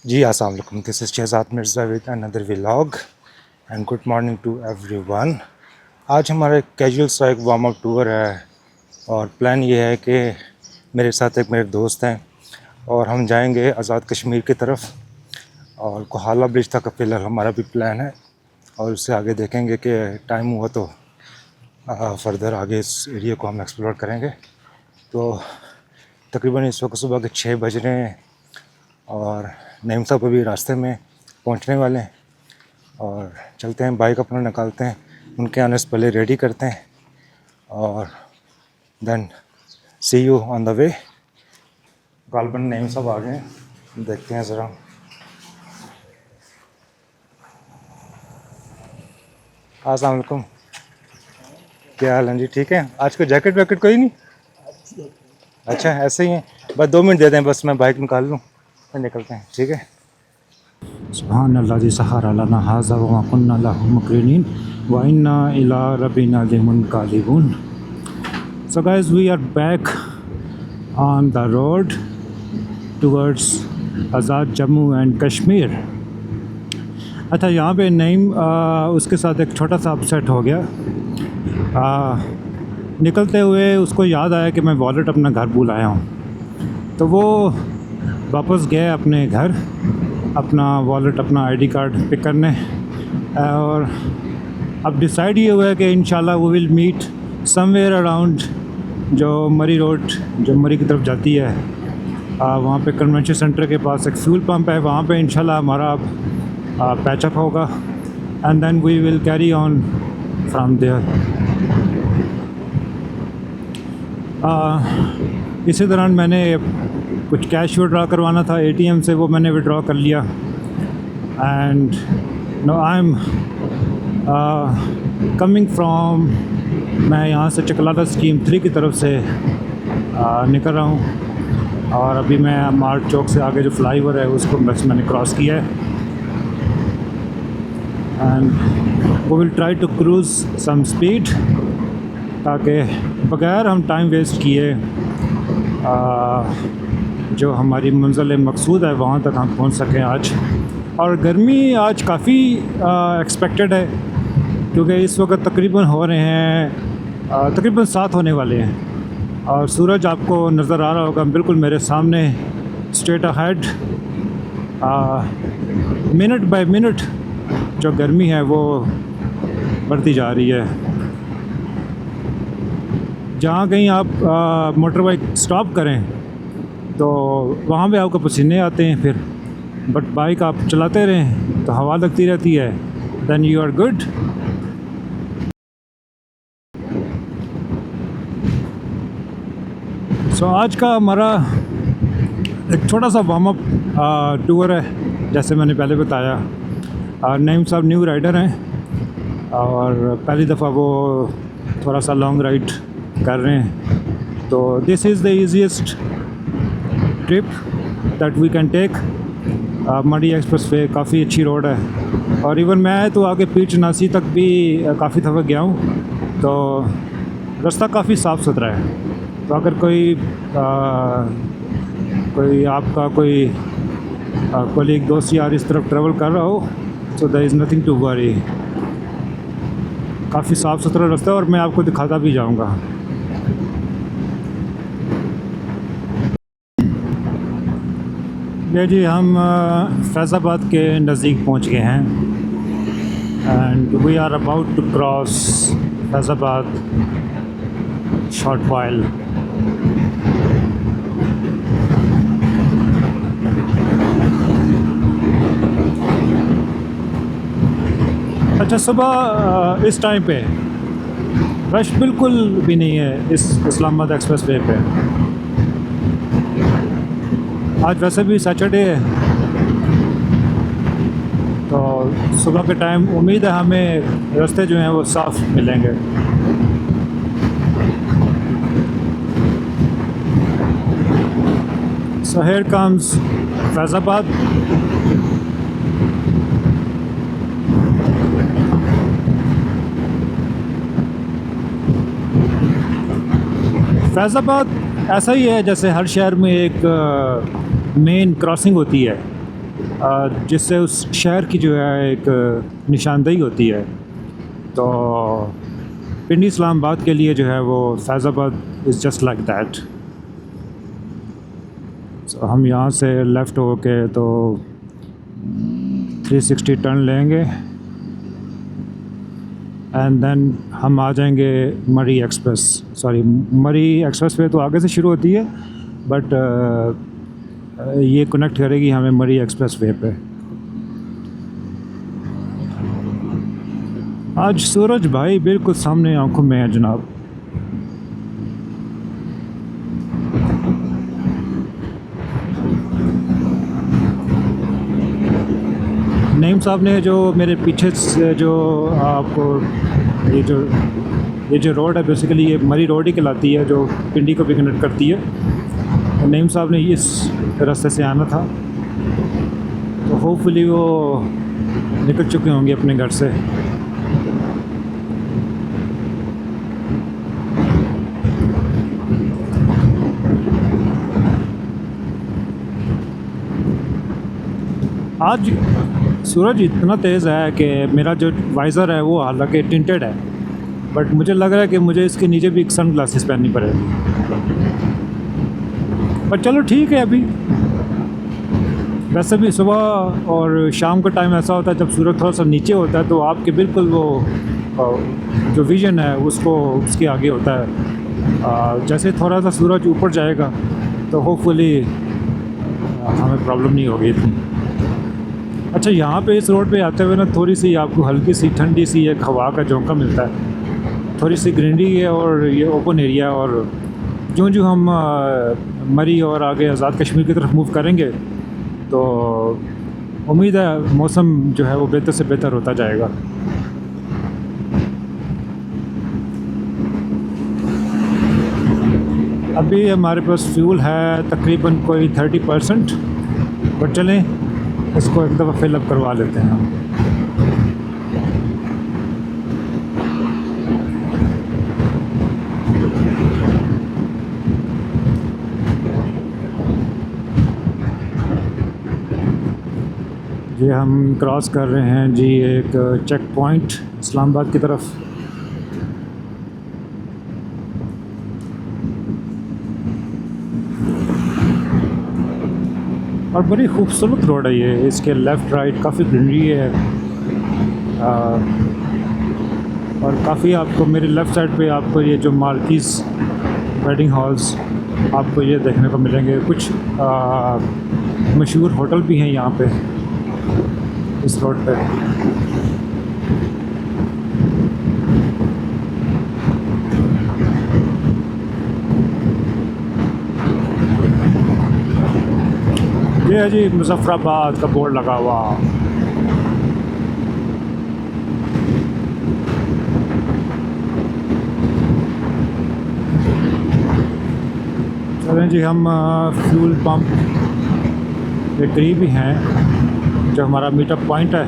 जी अस्सलाम वालेकुम, this is Shahzad Mirza with another vlog and good morning to everyone. आज हमारा एक कैजुअल सा एक वार्म अप टूर है और प्लान ये है कि मेरे साथ एक मेरे दोस्त हैं और हम जाएंगे आज़ाद कश्मीर की तरफ और कोहाला ब्रिज तक फ़िलहाल हमारा भी प्लान है और उससे आगे देखेंगे कि टाइम हुआ तो फर्दर आगे इस एरिया को हम एक्सप्लोर करेंगे। तो तकरीबन इस वक्त सुबह के 6 बज रहे हैं और नईम साहब अभी रास्ते में पहुंचने वाले हैं और चलते हैं, बाइक अपना निकालते हैं, उनके आने से पहले रेडी करते हैं और then see you on the way. गालबन नईम साहब आ गए हैं, देखते हैं ज़रा। अस्सलाम वालेकुम, क्या हाल है जी? ठीक है। आज कोई जैकेट वैकेट कोई नहीं? अच्छा ऐसे ही है, बस 2 मिनट दे दें, बस मैं बाइक निकाल लूँ फिर निकलते हैं, ठीक है। सुभान अल्लाह दी सहारा लना हाज़ा व मा कुन्ना लहु मुक़रिनीन व इन्ना इला रब्बिना लमुनक़लिबून। So guys, we are back on the road towards Azad Jammu and Kashmir. अच्छा, यहाँ पे नईम उसके साथ एक छोटा सा अपसेट हो गया। निकलते हुए उसको याद आया कि मैं वॉलेट अपना घर भूल आया हूँ, तो वो वापस गए अपने घर अपना वॉलेट अपना आईडी कार्ड पिक करने। और अब डिसाइड ये हुआ है कि इंशाल्लाह we will meet somewhere around जो मरी रोड, जो मरी की तरफ जाती है, वहाँ पे कन्वेंशन सेंटर के पास एक फ्यूल पंप है, वहाँ पे इंशाल्लाह हमारा पैचअप होगा and then we will carry on from there. इसी दौरान मैंने कुछ कैश विड्रॉ करवाना था एटीएम से, वो मैंने विड्रॉ कर लिया and no I am coming from, मैं यहाँ से चकलाता स्कीम 3 की तरफ से निकल रहा हूँ और अभी मैं मार्ट चौक से आगे जो फ्लाईओवर है उसको बस मैंने क्रॉस किया है एंड वो will try to cruise some speed ताकि बगैर हम टाइम वेस्ट किए जो हमारी मंजिल मकसूद है वहाँ तक हम पहुँच सकें आज। और गर्मी आज काफ़ी एक्सपेक्टेड है क्योंकि इस वक्त तकरीबन हो रहे हैं तकरीबन 7 होने वाले हैं और सूरज आपको नज़र आ रहा होगा बिल्कुल मेरे सामने straight ahead. Minute by minute जो गर्मी है वो बढ़ती जा रही है। जहाँ कहीं आप मोटर बाइक स्टॉप करें तो वहाँ पे आपको पसीने आते हैं फिर, बट बाइक आप चलाते रहें तो हवा लगती रहती है, देन यू आर गुड। सो आज का हमारा एक छोटा सा वार्म अप टूर है, जैसे मैंने पहले बताया। नईम साहब न्यू राइडर हैं और पहली दफ़ा वो थोड़ा सा लॉन्ग राइड कर रहे हैं, तो this is the easiest trip that we can take. Murree expressway काफ़ी अच्छी रोड है और इवन मैं तो आगे पीर चनासी तक भी काफ़ी दफ़ा गया हूँ, तो रास्ता काफ़ी साफ़ सुथरा है। तो अगर कोई आपका कोई कोलीग दोस्त यार इस तरफ ट्रैवल कर रहा हो तो there is nothing to worry. काफ़ी साफ़ सुथरा रास्ता है और मैं आपको दिखाता भी जाऊँगा। ये जी हम फैज़ाबाद के नज़दीक पहुंच गए हैं and we are about to cross Faizabad short while. अच्छा, सुबह इस टाइम पे रश बिल्कुल भी नहीं है इस इस्लामाबाद एक्सप्रेस वे पे। आज वैसे भी सैटरडे है तो सुबह के टाइम उम्मीद है हमें रास्ते जो हैं वो साफ़ मिलेंगे। So here comes Faizabad. Faizabad ऐसा ही है जैसे हर शहर में एक मेन क्रॉसिंग होती है जिससे उस शहर की जो है एक निशानदेही होती है। तो पिंडी इस्लामाबाद के लिए जो है वो Faizabad is just like that. तो हम यहाँ से लेफ़्ट होके तो 360 टर्न लेंगे एंड देन हम आ जाएंगे मरी एक्सप्रेस वे तो आगे से शुरू होती है, बट ये कनेक्ट करेगी हमें मरी एक्सप्रेस वे पे। आज सूरज भाई बिल्कुल सामने आंखों में है जनाब। नईम साहब ने जो मेरे पीछे से जो आपको ये जो रोड है, बेसिकली ये मरी रोड ही कहलाती है, जो पिंडी को भी कनेक्ट करती है। तो नईम साहब ने इस रास्ते से आना था, तो होपफुली वो निकल चुके होंगे अपने घर से। आज सूरज इतना तेज़ है कि मेरा जो वाइज़र है वो हालांकि टिंटेड है, बट मुझे लग रहा है कि मुझे इसके नीचे भी सन ग्लासेस पहननी पड़ेगी। पर चलो ठीक है। अभी वैसे भी सुबह और शाम का टाइम ऐसा होता है जब सूरज थोड़ा सा नीचे होता है, तो आपके बिल्कुल वो जो विज़न है उसको उसके आगे होता है। जैसे थोड़ा सा सूरज ऊपर जाएगा तो होपफुली हमें प्रॉब्लम नहीं होगी इतनी। अच्छा, यहाँ पे इस रोड पे आते हुए ना थोड़ी सी आपको हल्की सी ठंडी सी एक हवा का झोंका मिलता है। थोड़ी सी ग्रीनरी है और ये ओपन एरिया है, और जो हम मरी और आगे आज़ाद कश्मीर की तरफ मूव करेंगे तो उम्मीद है मौसम जो है वो बेहतर से बेहतर होता जाएगा। अभी हमारे पास फ्यूल है तकरीबन कोई 30%, बट चलें इसको एक दफ़ा फिल अप करवा लेते हैं हम। ये हम क्रॉस कर रहे हैं जी एक चेक पॉइंट इस्लामाबाद की तरफ। और बड़ी खूबसूरत रोड है ये, इसके लेफ़्ट राइट काफ़ी ग्रीनरी है। और काफ़ी आपको मेरे लेफ़्ट साइड पे आपको ये जो मार्किस वेडिंग हॉल्स आपको ये देखने को मिलेंगे। कुछ मशहूर होटल भी हैं यहाँ पे इस रोड पे। ये है जी मुज़फ़्फ़राबाद का बोर्ड लगा हुआ। चलें जी, हम फ्यूल पंप के करीब ही हैं जो हमारा मीटअप पॉइंट है।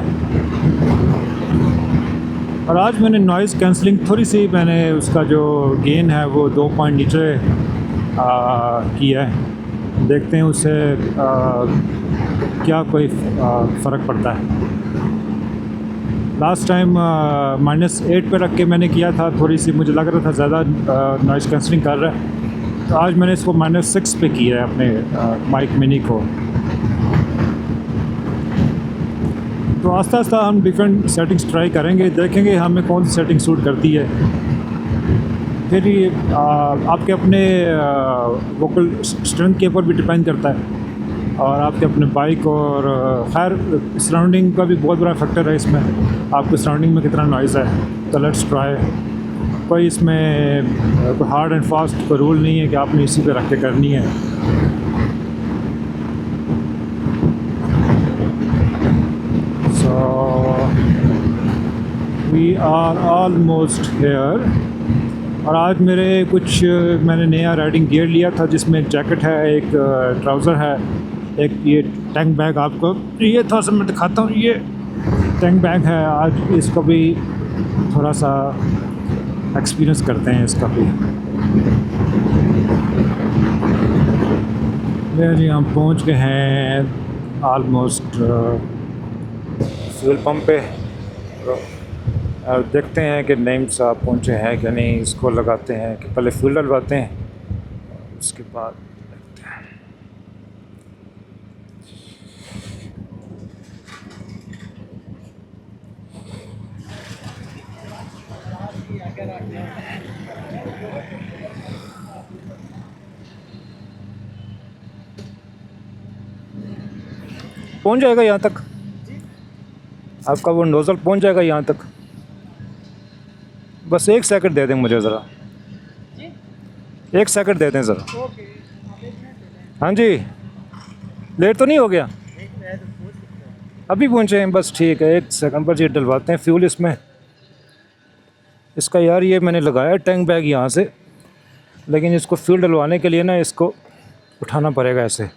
और आज मैंने नॉइज़ कैंसलिंग थोड़ी सी मैंने उसका जो गेन है वो 2 पॉइंट नीचे किया है। देखते हैं उससे क्या कोई फ़र्क पड़ता है। लास्ट टाइम -8 पे रख के मैंने किया था, थोड़ी सी मुझे लग रहा था ज़्यादा नॉइज़ कैंसलिंग कर रहा है, तो आज मैंने इसको -6 पे किया है अपने माइक मिनी को। तो आस्ता आस्ता हम डिफरेंट सेटिंग्स ट्राई करेंगे, देखेंगे हमें कौन सी सेटिंग सूट करती है। फिर ये आपके अपने वोकल स्ट्रेंथ के ऊपर भी डिपेंड करता है, और आपके अपने बाइक और खैर सराउंडिंग का भी बहुत बड़ा फैक्टर है इसमें। आपके सराउंडिंग में कितना नॉइज़ है। तो लेट्स ट्राई। कोई इसमें कोई हार्ड एंड फास्ट कोई रूल नहीं है कि आपने इसी पे रख के करनी है। So we are almost here. और आज मेरे कुछ मैंने नया राइडिंग गियर लिया था, जिसमें एक जैकेट है, एक ट्राउज़र है, एक ये टैंक बैग। आपको ये थोड़ा सा मैं दिखाता हूँ, ये टैंक बैग है। आज इसको भी थोड़ा सा एक्सपीरियंस करते हैं इसका भी। ये जी हम पहुँच गए हैं ऑलमोस्ट फ्यूल पंप पे। और देखते हैं कि नईम साहब पहुँचे हैं कि नहीं। इसको लगाते हैं कि पहले फ्यूल डलवाते हैं, उसके बाद देखते हैं। पहुँच जाएगा यहाँ तक, आपका वो नोज़ल पहुँच जाएगा यहाँ तक। बस 1 सेकंड दे दें मुझे ज़रा, 1 सेकंड दे दें ज़रा। हाँ जी, लेट तो नहीं हो गया? अभी पहुँचे हैं, बस ठीक है। 1 सेकंड पर ये डलवाते हैं फ्यूल इसमें। इसका यार ये मैंने लगाया टैंक बैग यहाँ से, लेकिन इसको फ्यूल डलवाने के लिए ना इसको उठाना पड़ेगा ऐसे।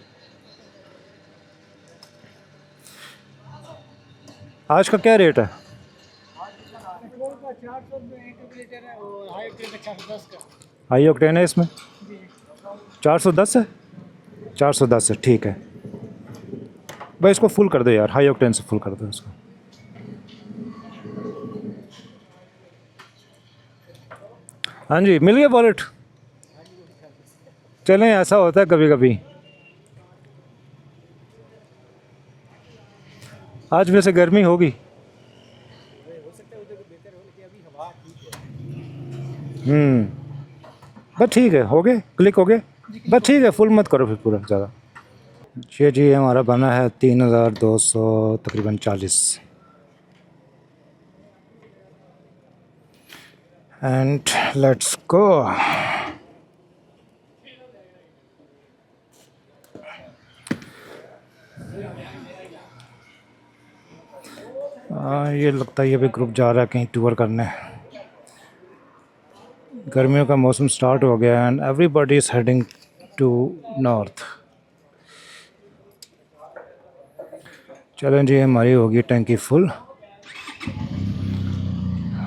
आज का क्या रेट है? हाई ऑक्टेन है इसमें, 410 है। 410 है, ठीक है भाई। इसको फुल कर दो यार, हाई ऑक्टेन से फुल कर दो इसको। हाँ जी, मिल गया वॉलेट। चलें, ऐसा होता है कभी कभी। आज वैसे गर्मी होगी। बस ठीक है, हो गए, क्लिक हो गए। बस ठीक है, फुल मत करो फिर पूरा ज़्यादा। जी हमारा बना है 3200 तकरीबन 40। And let's go. ये लगता है ये भी ग्रुप जा रहा है कहीं टूर करने। गर्मियों का मौसम स्टार्ट हो गया and everybody is heading to north. चलें जी, हमारी होगी टैंकी फुल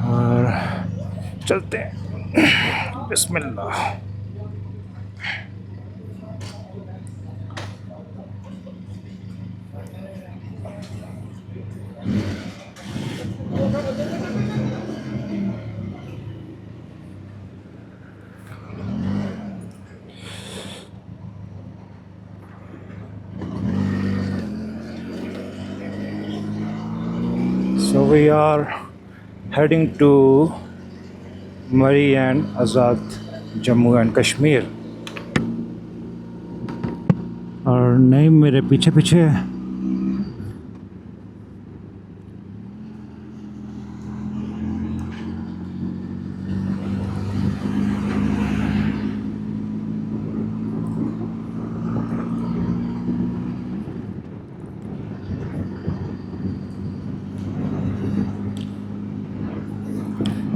और चलते हैं। बिस्मिल्लाह। So we are heading to Mari and Azad Jammu and Kashmir। और नहीं, मेरे पीछे पीछे है।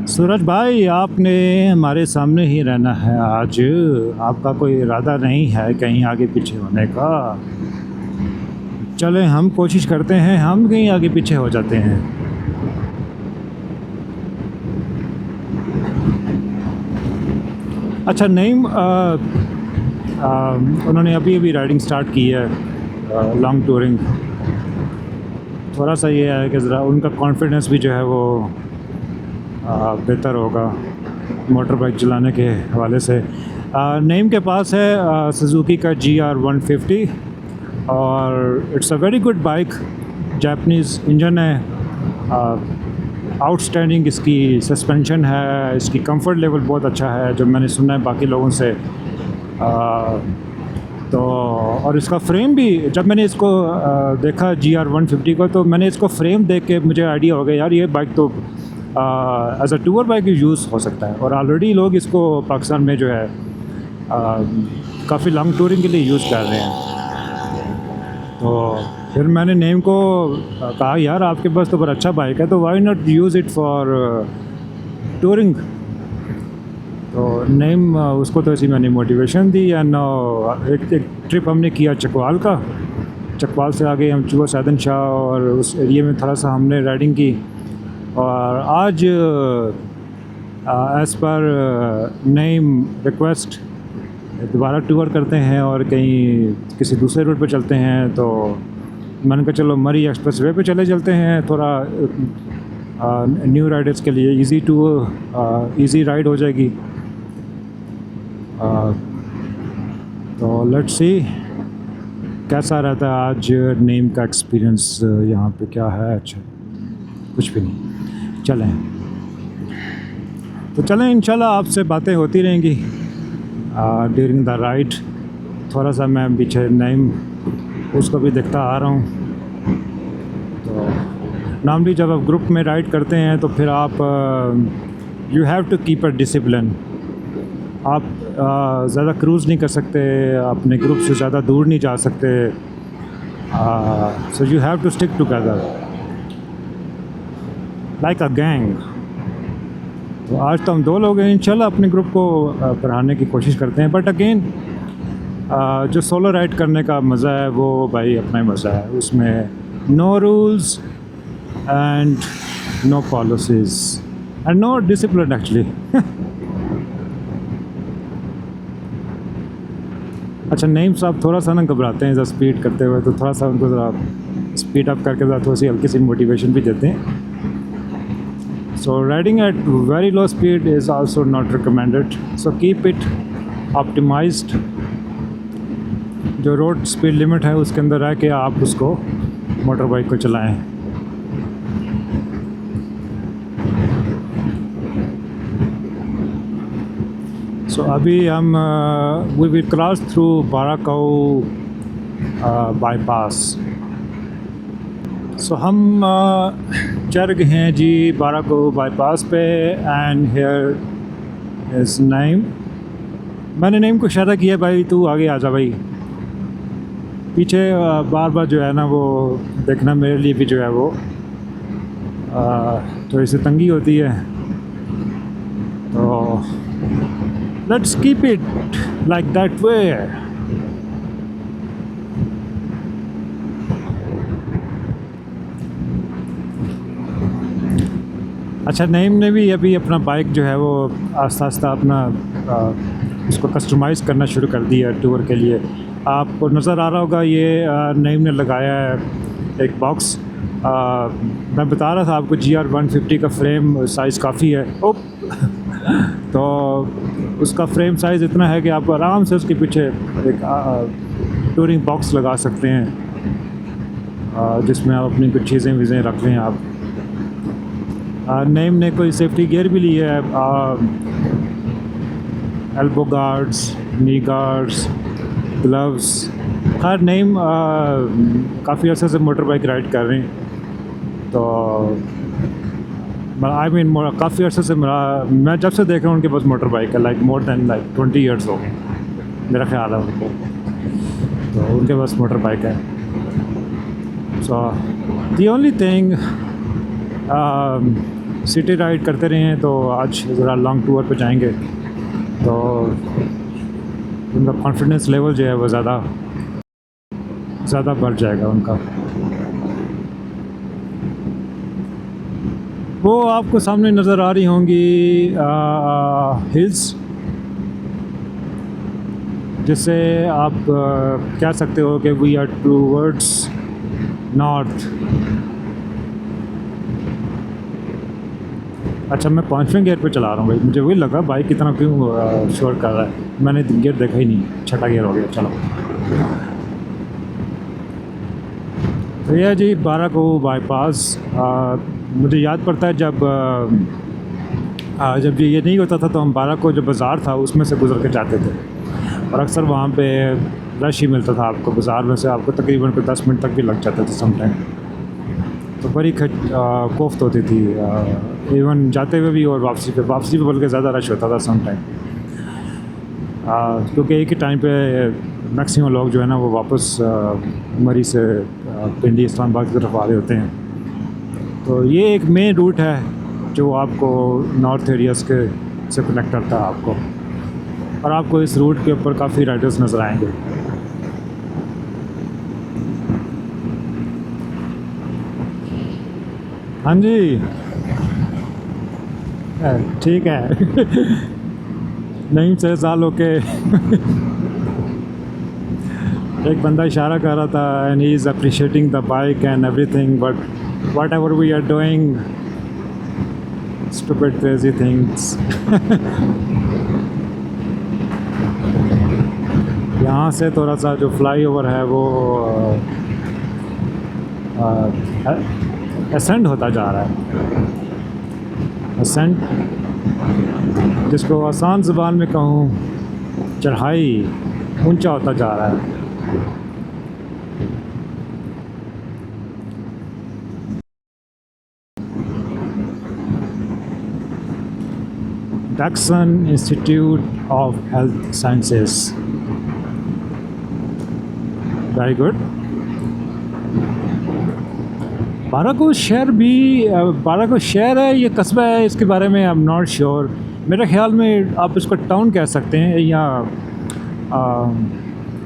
सूरज भाई, आपने हमारे सामने ही रहना है आज। आपका कोई इरादा नहीं है कहीं आगे पीछे होने का। चलें, हम कोशिश करते हैं, हम कहीं आगे पीछे हो जाते हैं। अच्छा नईम, उन्होंने अभी अभी राइडिंग स्टार्ट की है, लॉन्ग टूरिंग। थोड़ा सा ये है कि ज़रा उनका कॉन्फिडेंस भी जो है वो बेहतर होगा मोटर बाइक चलाने के हवाले से। नईम के पास है सुजुकी का GR150 और it's a very good bike. Japanese engine है, आउटस्टैंडिंग इसकी सस्पेंशन है, इसकी कंफर्ट लेवल बहुत अच्छा है जो मैंने सुना है बाकी लोगों से। तो और इसका फ्रेम भी, जब मैंने इसको देखा GR150 को, तो मैंने इसको फ्रेम देख के मुझे आइडिया हो गया यार ये बाइक तो as a tour bike use हो सकता है। और ऑलरेडी लोग इसको पाकिस्तान में जो है काफ़ी लॉन्ग टूरिंग के लिए यूज़ कर रहे हैं। तो फिर मैंने नेम को कहा यार आपके पास तो बड़ा अच्छा बाइक है, तो why not use it for touring. तो नेम उसको तो ऐसी मैंने मोटिवेशन दी एंड एक ट्रिप हमने किया चकवाल का। चकवाल से आगे हम चूहा सैदन शाह और उस एरिया में थोड़ा सा हमने राइडिंग की। और आज एज़ पर नेम रिक्वेस्ट दोबारा टूर करते हैं और कहीं किसी दूसरे रूट पर चलते हैं। तो मैंने कहा चलो मरी एक्सप्रेस वे पे चले चलते हैं, थोड़ा न्यू राइडर्स के लिए इजी राइड हो जाएगी। तो लेट्स सी कैसा रहता है आज नेम का एक्सपीरियंस यहाँ पे क्या है। अच्छा कुछ भी नहीं, चलें तो चलें, इंशाल्लाह आपसे बातें होती रहेंगी ड्यूरिंग द राइड। थोड़ा सा मैं पीछे नेम उसको भी देखता आ रहा हूँ। तो नॉर्मली जब आप ग्रुप में राइड करते हैं तो फिर आप you have to keep a discipline. आप ज़्यादा क्रूज़ नहीं कर सकते, अपने ग्रुप से ज़्यादा दूर नहीं जा सकते, so you have to stick together like a gang. तो आज तो हम 2 लोग हैं, इंशाल्लाह अपने ग्रुप को बढ़ाने की कोशिश करते हैं। बट अगेन जो सोलो राइड करने का मज़ा है वो भाई अपना ही मज़ा है, उसमें no rules and no policies and no discipline actually. अच्छा नईम साहब थोड़ा सा ना घबराते हैं जब स्पीड करते हुए, तो थोड़ा सा उनको ज़रा स्पीड अप करके ज़रा थोड़ी सी हल्की सी मोटिवेशन भी देते हैं। So riding at very low speed is also not recommended, so keep it optimized. जो रोड स्पीड लिमिट है उसके अंदर रह के आप उसको मोटर बाइक को चलाएं। सो अभी हम we will cross through Barakau bypass. So हम चढ़ गए हैं जी बाराकाऊ बाईपास पे एंड हियर इज़ नईम। मैंने नईम को इशारा किया भाई तू आगे आ जा भाई। पीछे बार बार जो है ना वो देखना मेरे लिए भी जो है वो थोड़ी सी तंगी होती है। तो let's keep it like that way. अच्छा नईम ने भी अभी अपना बाइक जो है वो आस्ता आस्ता अपना उसको कस्टमाइज़ करना शुरू कर दिया टूर के लिए। आपको नज़र आ रहा होगा ये नईम ने लगाया है एक बॉक्स। मैं बता रहा था आपको GR 150 का फ्रेम साइज़ काफ़ी है। ओप तो उसका फ्रेम साइज़ इतना है कि आप आराम से उसके पीछे एक टूरिंग बॉक्स लगा सकते हैं, जिसमें आप अपनी कुछ चीज़ें वीज़ें रख लें आप। नईम ने कोई सेफ्टी गियर भी ली है, एल्बो गार्ड्स, नी गार्ड्स, ग्लव्स। खैर नईम काफ़ी अर्से से मोटर बाइक राइड कर रहे हैं, तो आई मीन काफ़ी अर्से से मैं जब से देख रहा हूँ उनके पास मोटर बाइक है, like more than like 20 years हो गए मेरा ख्याल है उनको, तो उनके पास मोटर बाइक है। So the only thing city ride करते रहे हैं, तो आज ज़रा लॉन्ग टूर पे जाएंगे तो उनका कॉन्फिडेंस लेवल जो है वो ज़्यादा बढ़ जाएगा उनका। वो आपको सामने नज़र आ रही होंगी हिल्स, जिससे आप कह सकते हो कि वी आर टूवर्ड्स नॉर्थ। अच्छा मैं 5वें गियर पे चला रहा हूँ भाई, मुझे वही लगा बाइक इतना क्यों शोर कर रहा है, मैंने गियर देखा ही नहीं, 6ठा गियर हो गया। चलो तो यह जी बाराकाऊ बाईपास। मुझे याद पड़ता है जब ये नहीं होता था तो हम बाराकाऊ जो बाज़ार था उसमें से गुजर के जाते थे, और अक्सर वहाँ पे रश ही मिलता था आपको, बाज़ार में से आपको तकरीबन कोई 10 मिनट तक भी लग जाते थे समटाइम। तो बड़ी कोफ्त होती थी इवन जाते हुए भी और वापसी पे बल्कि ज़्यादा रश होता था समटाइम, क्योंकि एक ही टाइम पे मैक्सिमम लोग जो है ना वो वापस मरी से पिंडी इस्लामाबाद की तरफ आ रहे होते हैं। तो ये एक मेन रूट है जो आपको नॉर्थ एरियाज़ के से कनेक्ट करता है आपको, और आपको इस रूट के ऊपर काफ़ी राइडर्स नज़र आएंगे। हाँ जी ठीक है नहीं 6 साल होके एक बंदा इशारा कर रहा था and he is appreciating the bike and everything, but whatever we are doing stupid crazy things. यहाँ से थोड़ा सा जो फ्लाईओवर है वो असेंड होता जा रहा है। असेंड, जिसको आसान ज़बान में कहूँ चढ़ाई, ऊंचा होता जा रहा है। Dachshund Institute of Health Sciences, very good. Barakau शहर भी, बाराको शहर है ये कस्बा है, इसके बारे में आई एम नॉट श्योर। मेरे ख्याल में आप इसको टाउन कह सकते हैं, या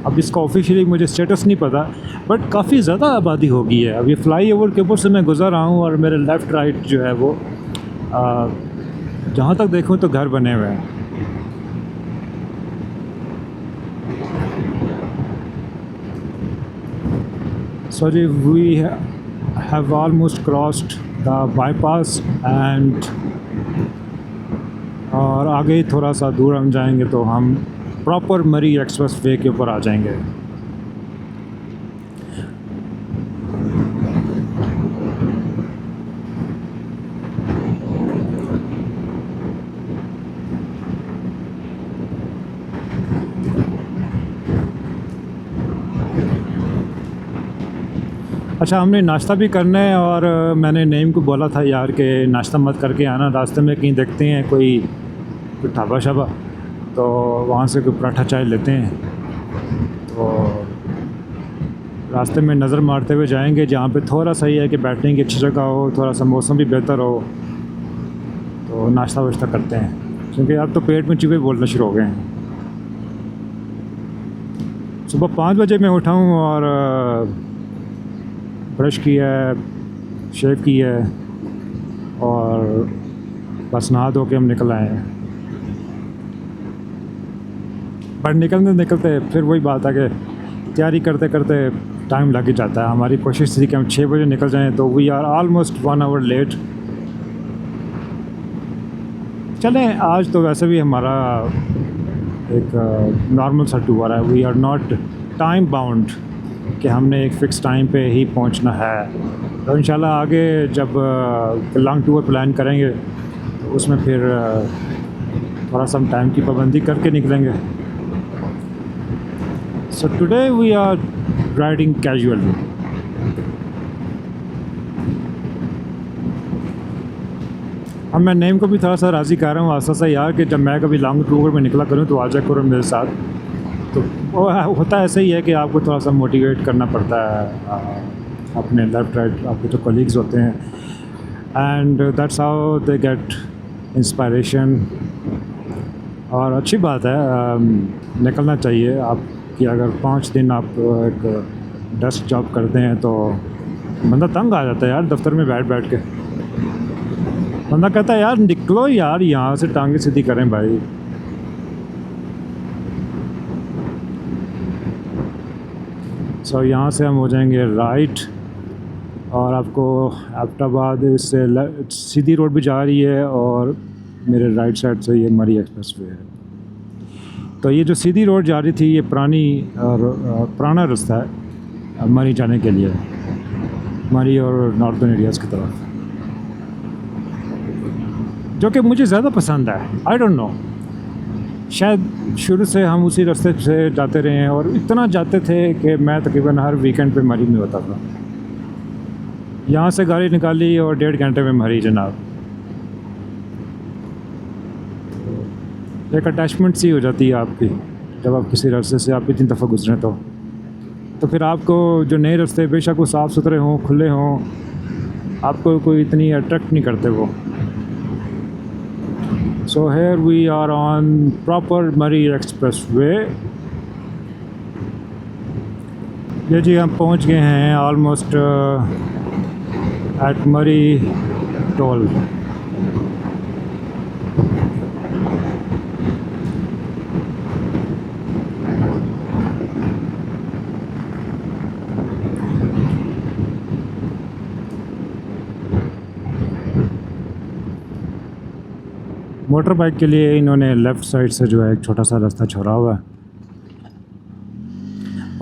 अब इसका ऑफिशियली मुझे स्टेटस नहीं पता, बट काफ़ी ज़्यादा आबादी हो गई है। अब ये फ्लाई ओवर के ऊपर से मैं गुज़र रहा हूँ और मेरे लेफ़्ट राइट जो है वो जहाँ तक देखूँ तो घर बने हुए हैं। So we have almost crossed the bypass and और आगे थोड़ा सा दूर हम जाएंगे तो हम प्रॉपर मरी एक्सप्रेस वे के ऊपर आ जाएंगे। अच्छा, हमने नाश्ता भी करना है और मैंने नईम को बोला था यार कि नाश्ता मत करके आना, रास्ते में कहीं देखते हैं कोई ढाबा शाबा, तो वहाँ से कोई पराठा चाय लेते हैं। तो रास्ते में नज़र मारते हुए जाएंगे जहाँ पे थोड़ा सा ये है कि बैठने की अच्छी जगह हो, थोड़ा सा मौसम भी बेहतर हो, तो नाश्ता वाश्ता करते हैं, क्योंकि अब तो पेट में चूहे बोलना शुरू हो गए हैं। सुबह 5 बजे मैं उठा हूँ और ब्रश किया है, शेव किया है और बस नहा धो के हम निकल आए हैं। पर निकलते फिर वही बात है कि तैयारी करते करते टाइम लग ही जाता है। हमारी कोशिश थी कि हम 6 बजे निकल जाएं, तो we are almost 1 hour late. चलें, आज तो वैसे भी हमारा एक नॉर्मल सा टूर है। We are not time bound कि हमने एक फ़िक्स टाइम पे ही पहुंचना है। तो इंशाल्लाह आगे जब लॉन्ग टूर प्लान करेंगे तो उसमें फिर थोड़ा सा टाइम की पाबंदी करके निकलेंगे। So today we are riding casually. अब मैं नेम को भी थोड़ा सा राज़ी कर रहा हूँ आस्ता सा यार, कि जब मैं कभी लॉन्ग टूर में निकला करूँ तो आ जाया करो मेरे साथ। तो वो होता ऐसा ही है कि आपको थोड़ा सा मोटिवेट करना पड़ता है अपने लेफ्ट राइट आपके जो कलीग्स होते हैं, and that's how they get inspiration. और अच्छी बात है, निकलना चाहिए आपकी। अगर 5 दिन आप एक डेस्क जॉब करते हैं तो बंदा तंग आ जाता है यार, दफ्तर में बैठ बैठ के। बंदा कहता है यार निकलो यार, यहाँ से टांगे सीधी करें भाई। सो यहाँ से हम हो जाएंगे राइट, और आपको एबटाबाद से सीधी रोड भी जा रही है और मेरे राइट साइड से ये मरी एक्सप्रेस वे है। तो ये जो सीधी रोड जा रही थी ये पुराना रास्ता है मरी जाने के लिए, मरी और नॉर्थन एरियाज़ की तरफ, जो कि मुझे ज़्यादा पसंद है। आई डोंट नो, शायद शुरू से हम उसी रास्ते से जाते रहे हैं और इतना जाते थे कि मैं तकरीबन हर वीकेंड पे मरी में होता था। यहाँ से गाड़ी निकाली और 1.5 घंटे में मरी जनाब। एक अटैचमेंट सी हो जाती है आपकी जब आप किसी रास्ते से आप इतनी दफ़ा गुजरें तो फिर आपको जो नए रास्ते बेशक वो साफ़ सुथरे हों, खुले हों, आपको कोई इतनी अट्रैक्ट नहीं करते वो। So here we are on proper Murray Expressway। ये जी हम पहुंच गए हैं ऑलमोस्ट एट मरी टोल। मोटर बाइक के लिए इन्होंने लेफ़्ट साइड से जो है एक छोटा सा रास्ता छोड़ा हुआ है,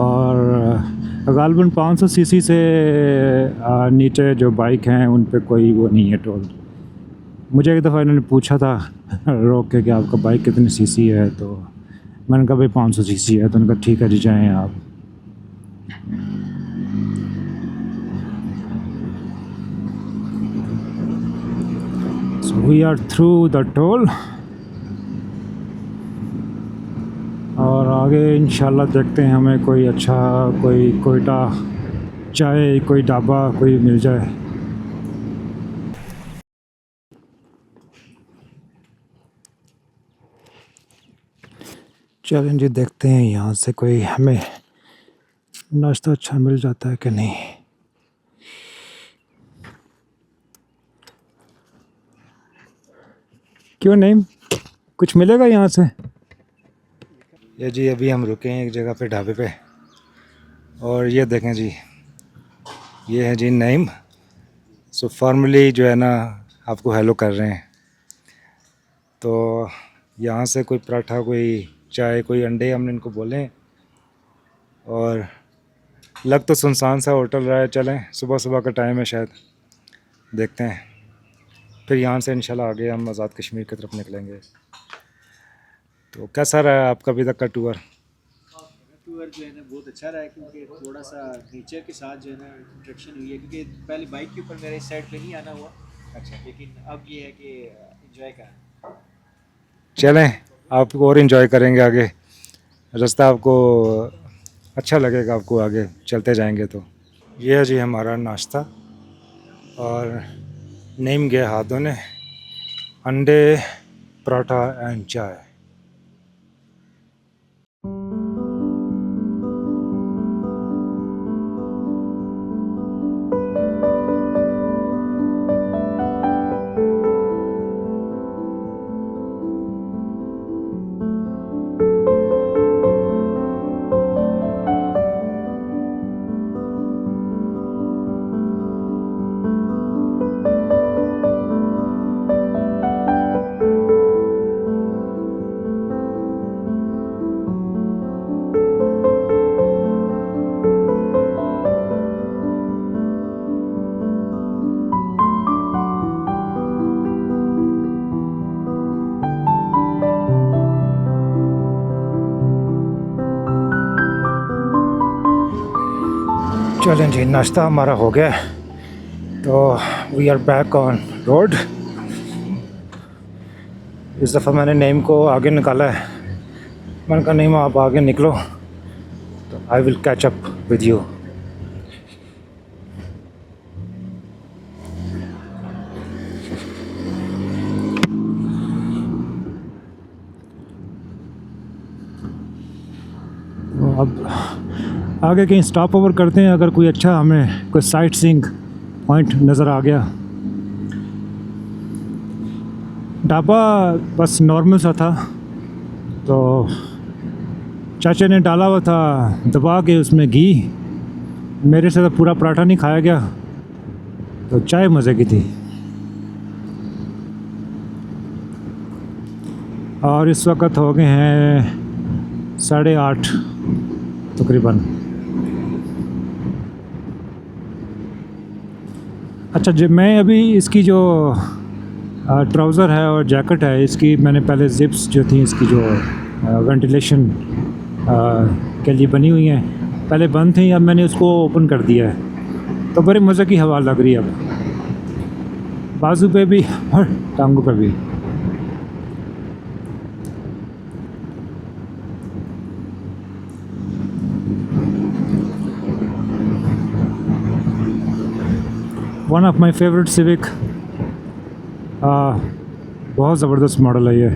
और गालबन 500 सीसी से नीचे जो बाइक हैं उन पे कोई वो नहीं है टोल। मुझे एक दफ़ा इन्होंने पूछा था रोक के कि आपका बाइक कितनी सीसी है, तो मैंने कहा भाई 500 सीसी है, तो उन्होंने कहा ठीक है जी जाएँ आप। So we are through the toll, और आगे इंशाल्लाह देखते हैं हमें कोई अच्छा कोई कोयटा चाय कोई ढाबा कोई मिल जाए। चलें जी देखते हैं यहाँ से कोई हमें नाश्ता अच्छा मिल जाता है कि नहीं। क्यों नहीं, कुछ मिलेगा यहाँ से? ये जी अभी हम रुके हैं एक जगह पे ढाबे पे, और ये देखें जी, ये है जी नईम। सो फॉर्मली जो है ना आपको हेलो कर रहे हैं। तो यहाँ से कोई पराठा कोई चाय कोई अंडे हमने इनको बोले, और लग तो सुनसान सा होटल रहा है। चलें, सुबह सुबह का टाइम है शायद, देखते हैं। फिर यहाँ से इंशाल्लाह आगे हम आज़ाद कश्मीर की तरफ निकलेंगे। तो कैसा रहा आपका अभी तक का टूर? टूर जो है ना बहुत अच्छा रहा है, क्योंकि थोड़ा सा नेचर के साथ जो है ना इंट्रैक्शन हुई है, क्योंकि पहले बाइक के ऊपर मेरे इस साइड पे नहीं आना हुआ। अच्छा, लेकिन अब ये है कि एंजॉय करें। चलें, आप और इन्जॉय करेंगे आगे, रास्ता आपको अच्छा लगेगा, आपको आगे चलते जाएंगे। तो ये है जी हमारा नाश्ता, और नीम गए हाथ धोने, अंडे पराठा एंड चाय। चलें जी, नाश्ता हमारा हो गया, तो we are back on road. इस दफ़ा मैंने नेम को आगे निकाला है। मैंने कहा नेम आप आगे निकलो, तो I will catch up with you. तो अब आगे कहीं स्टॉप ओवर करते हैं, अगर कोई अच्छा हमें कोई साइट सीइंग पॉइंट नज़र आ गया। ढाबा बस नॉर्मल सा था, तो चाचा ने डाला हुआ था दबा के उसमें घी। मेरे से तो पूरा पराठा नहीं खाया गया, तो चाय मज़े की थी। और इस वक्त हो गए हैं 8:30 तकरीबन। अच्छा, जब मैं अभी इसकी जो ट्राउज़र है और जैकेट है, इसकी मैंने पहले ज़िप्स जो थी इसकी जो वेंटिलेशन के लिए बनी हुई हैं, पहले बंद थी, अब मैंने उसको ओपन कर दिया है, तो बड़े मज़े की हवा लग रही है अब, बाजू पे भी और टांगों पे भी। One of my favourite civic, बहुत ज़बरदस्त मॉडल है ये।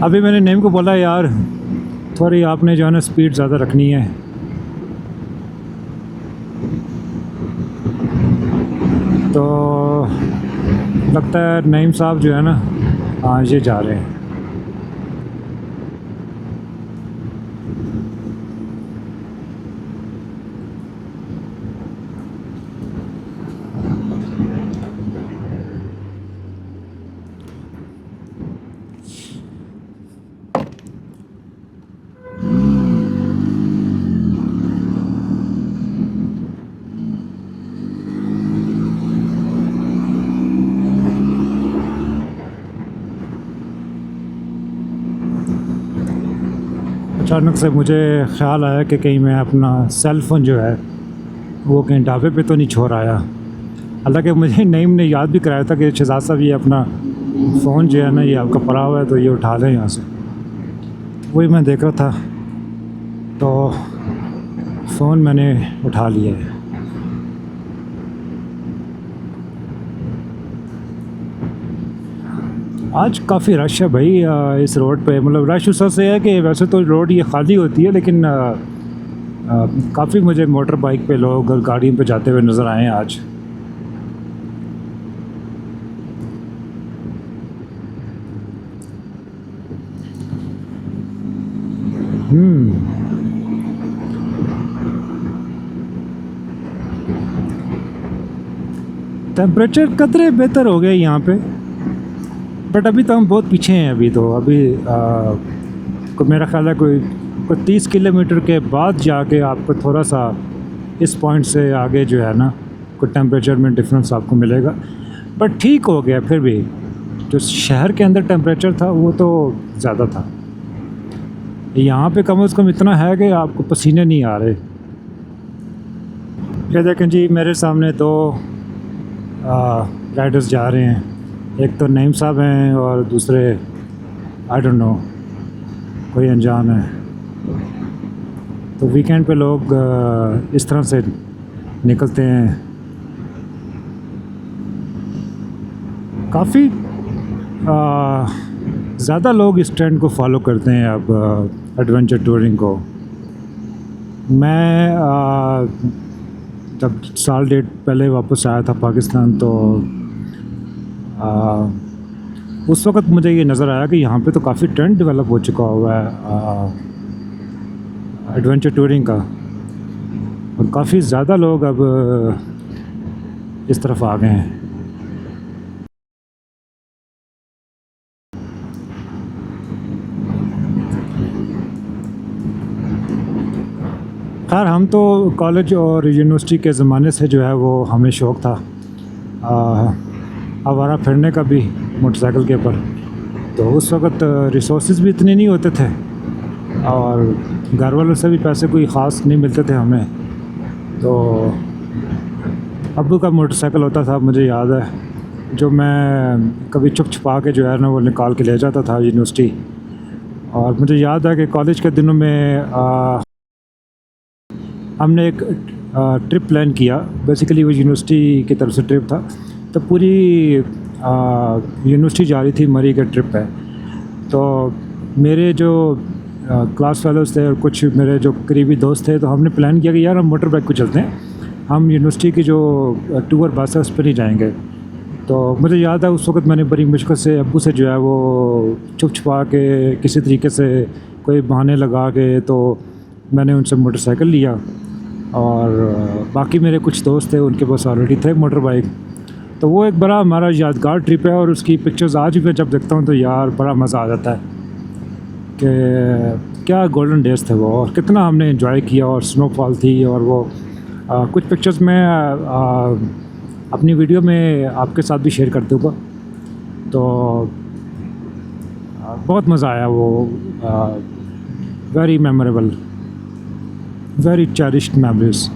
अभी मैंने नेम को बोला यार थोड़ी आपने जो है ना स्पीड ज़्यादा रखनी है, तो लगता है नईम साहब जो है ना आज ये जा रहे हैं। अचानक से मुझे ख़्याल आया कि कहीं मैं अपना सेल फ़ोन जो है वो कहीं ढाबे पे तो नहीं छोड़ आया। हालांकि मुझे नईम ने याद भी कराया था कि शहजाद साहब ये अपना फ़ोन जो है ना ये आपका पड़ा हुआ है तो ये उठा लें यहाँ से। वही मैं देख रहा था तो फ़ोन मैंने उठा लिया है। आज काफ़ी रश है भाई इस रोड पे। मतलब रश उस वजह से है कि वैसे तो रोड ये खाली होती है लेकिन काफ़ी मुझे मोटर बाइक पे लोग और गाड़ियों पे जाते हुए नज़र आए हैं आज। टेम्परेचर कतरे बेहतर हो गए यहाँ पे, बट अभी तो हम बहुत पीछे हैं। अभी तो मेरा ख्याल है कोई 30 किलोमीटर के बाद जाके आपको थोड़ा सा इस पॉइंट से आगे जो है ना कोई टेम्परेचर में डिफरेंस आपको मिलेगा। बट ठीक हो गया, फिर भी जो शहर के अंदर टेम्परेचर था वो तो ज़्यादा था। यहाँ पे कम से कम इतना है कि आपको पसीने नहीं आ रहे। ये देखें जी, मेरे सामने दो राइडर्स जा रहे हैं। एक तो नईम साहब हैं और दूसरे आई डोंट नो कोई अनजान है। तो वीकेंड पे लोग इस तरह से निकलते हैं। काफ़ी ज़्यादा लोग इस ट्रेंड को फॉलो करते हैं अब एडवेंचर टूरिंग को। मैं जब साल डेढ़ पहले वापस आया था पाकिस्तान तो उस वक़्त मुझे ये नज़र आया कि यहाँ पे तो काफ़ी ट्रेंड डेवलप हो चुका हुआ है एडवेंचर टूरिंग का, और काफ़ी ज़्यादा लोग अब इस तरफ आ गए हैं। खैर हम तो कॉलेज और यूनिवर्सिटी के ज़माने से जो है वो हमें शौक़ था आवारा फिरने का भी मोटरसाइकिल के ऊपर। तो उस वक़्त रिसोर्सेज भी इतने नहीं होते थे और घर वालों से भी पैसे कोई ख़ास नहीं मिलते थे हमें। तो अब्बू का मोटरसाइकिल होता था, मुझे याद है, जो मैं कभी छुप छुपा के जो है ना वो निकाल के ले जाता था यूनिवर्सिटी। और मुझे याद है कि कॉलेज के दिनों में हमने एक ट्रिप प्लान किया। बेसिकली वो यूनिवर्सिटी की तरफ से ट्रिप था, तो पूरी यूनिवर्सिटी जा रही थी मरी के ट्रिप पे। तो मेरे जो क्लास फेलोज़ थे और कुछ मेरे जो करीबी दोस्त थे, तो हमने प्लान किया कि यार हम मोटर बाइक को चलते हैं, हम यूनिवर्सिटी की जो टूर बस है उस पर नहीं जाएंगे। तो मुझे याद है उस वक़्त मैंने बड़ी मुश्किल से अब्बू से जो है वो छुप छुपा के किसी तरीके से कोई बहाने लगा के तो मैंने उनसे मोटरसाइकिल लिया। और बाकी मेरे कुछ दोस्त थे, उनके पास ऑलरेडी थे मोटर बाइक। तो वो एक बड़ा हमारा यादगार ट्रिप है और उसकी पिक्चर्स आज भी जब देखता हूँ तो यार बड़ा मज़ा आ जाता है कि क्या गोल्डन डेज़ थे वो, और कितना हमने एंजॉय किया। और स्नोफॉल थी और वो कुछ पिक्चर्स मैं अपनी वीडियो में आपके साथ भी शेयर कर दूँगा। तो बहुत मज़ा आया वो, very memorable, very cherished memories.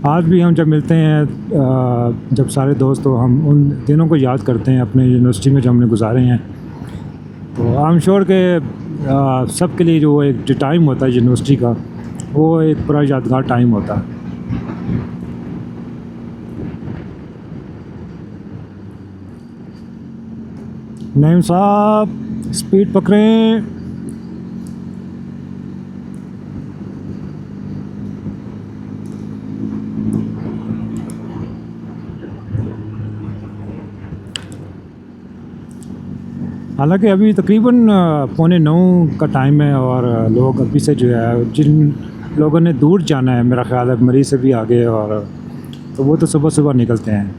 आज भी हम जब मिलते हैं जब सारे दोस्त, तो हम उन दिनों को याद करते हैं अपने यूनिवर्सिटी में जो हमने गुजारे हैं। तो आई एम श्योर कि सबके लिए जो एक जो टाइम होता है यूनिवर्सिटी का, वो एक बड़ा यादगार टाइम होता है। नईम साहब स्पीड पकड़ें। हालांकि अभी तकरीबन 8:45 का टाइम है और लोग अभी से जो है, जिन लोगों ने दूर जाना है मेरा ख्याल है मरी से भी आगे, और तो वो तो सुबह सुबह निकलते हैं।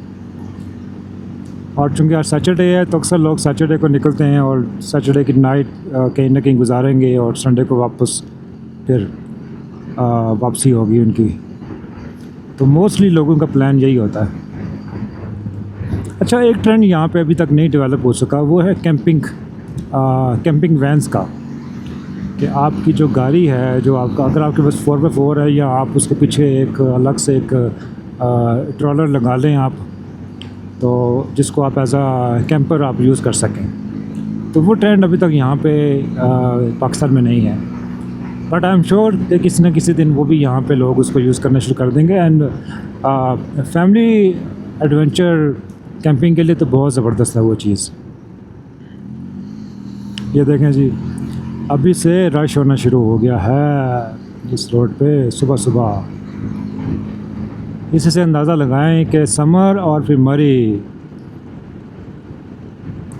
और चूँकि आज सैटरडे है तो अक्सर लोग सैटरडे को निकलते हैं और सैटरडे की नाइट कहीं ना कहीं गुजारेंगे और संडे को वापस फिर वापसी होगी उनकी। तो मोस्टली लोगों का प्लान यही होता है। अच्छा, एक ट्रेंड यहाँ पे अभी तक नहीं डेवलप हो सका, वो है कैंपिंग वैन्स का। कि आपकी जो गाड़ी है, जो आपका, अगर आपके पास 4x4 है, या आप उसके पीछे एक अलग से एक ट्रॉलर लगा लें आप, तो जिसको आप एज आ कैंपर आप यूज़ कर सकें। तो वो ट्रेंड अभी तक यहाँ पे पाकिस्तान में नहीं है, बट आई एम श्योर कि किसी न किसी दिन वो भी यहाँ पे लोग उसको यूज़ करना शुरू कर देंगे। एंड फैमिली एडवेंचर कैंपिंग के लिए तो बहुत ज़बरदस्त है वो चीज़। ये देखें जी, अभी से रश होना शुरू हो गया है इस रोड पे सुबह सुबह। इसी से अंदाज़ा लगाएं कि समर और फिर मरी,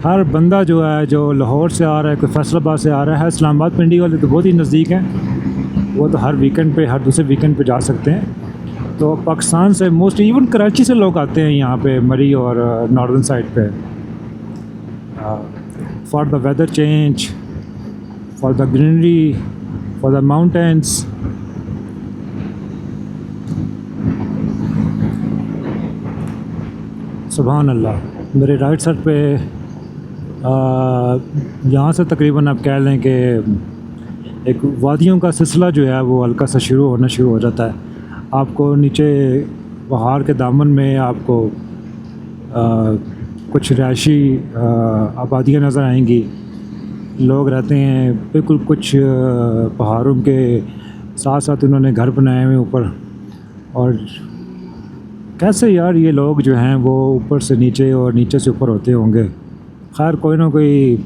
हर बंदा जो है, जो लाहौर से आ रहा है, कोई फैसलाबाद से आ रहा है, इस्लामाबाद पिंडी वाले तो बहुत ही नज़दीक हैं, वो तो हर वीकेंड पे, हर दूसरे वीकेंड पे जा सकते हैं। तो पाकिस्तान से मोस्टली इवन कराची से लोग आते हैं यहाँ पे मरी और नॉर्दर्न साइड पे, for the weather change, for the greenery, for the mountains. सुभान अल्लाह। मेरे राइट साइड पे यहाँ से तकरीबन आप कह लें कि एक वादियों का सिलसिला जो है वो हल्का सा शुरू हो जाता है। आपको नीचे पहाड़ के दामन में आपको कुछ रहायशी आबादियाँ नज़र आएंगी, लोग रहते हैं बिल्कुल कुछ पहाड़ों के साथ साथ उन्होंने घर बनाए हुए ऊपर। और कैसे यार ये लोग जो हैं वो ऊपर से नीचे और नीचे से ऊपर होते होंगे। खैर कोई ना कोई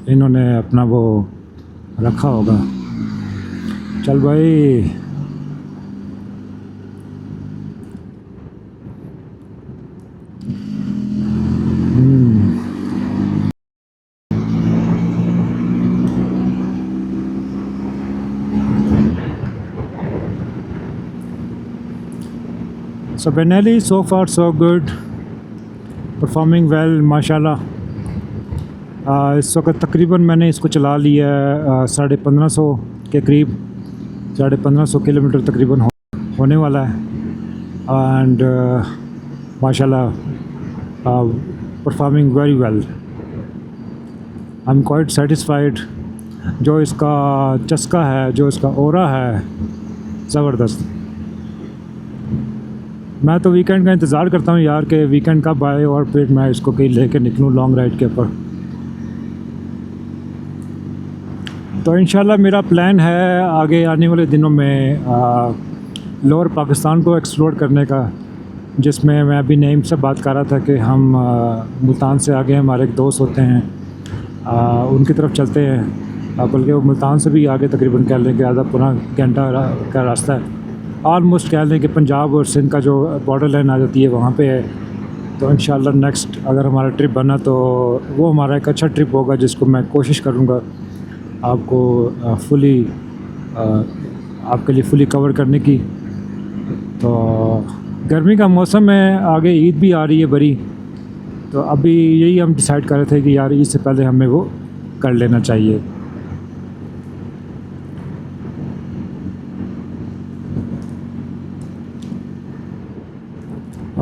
इन्होंने अपना वो रखा होगा। चल भाई, So Benelli, so far so good, performing well माशाल्लाह। इस वक्त तकरीबन मैंने इसको चला लिया है 1550 के करीब, 1550 किलोमीटर तकरीबन होने वाला है। एंड माशाल्लाह performing very well, I am quite satisfied. जो इसका चस्का है, जो इसका ओरा है, ज़बरदस्त। मैं तो वीकेंड का इंतज़ार करता हूँ यार कि वीकेंड कब आए और फिर मैं इसको कहीं लेके निकलूँ लॉन्ग राइड के ऊपर। तो इंशाल्लाह मेरा प्लान है आगे आने वाले दिनों में लोअर पाकिस्तान को एक्सप्लोर करने का, जिसमें मैं अभी नईम से बात कर रहा था कि हम मुल्तान से आगे हमारे एक दोस्त होते हैं, उनकी तरफ चलते हैं। बल्कि वो मुल्तान से भी आगे तकरीबन कह लें कि आधा पौना घंटा का रास्ता है। ऑलमोस्ट कह लें कि पंजाब और सिंध का जो बॉर्डर लाइन आ जाती है वहाँ पे है। तो इंशाल्लाह नेक्स्ट अगर हमारा ट्रिप बना तो वो हमारा एक अच्छा ट्रिप होगा, जिसको मैं कोशिश करूँगा आपको फुली आपके लिए फुली कवर करने की। तो गर्मी का मौसम है, आगे ईद भी आ रही है बड़ी, तो अभी यही हम डिसाइड कर रहे थे कि यार ईद से पहले हमें वो कर लेना चाहिए।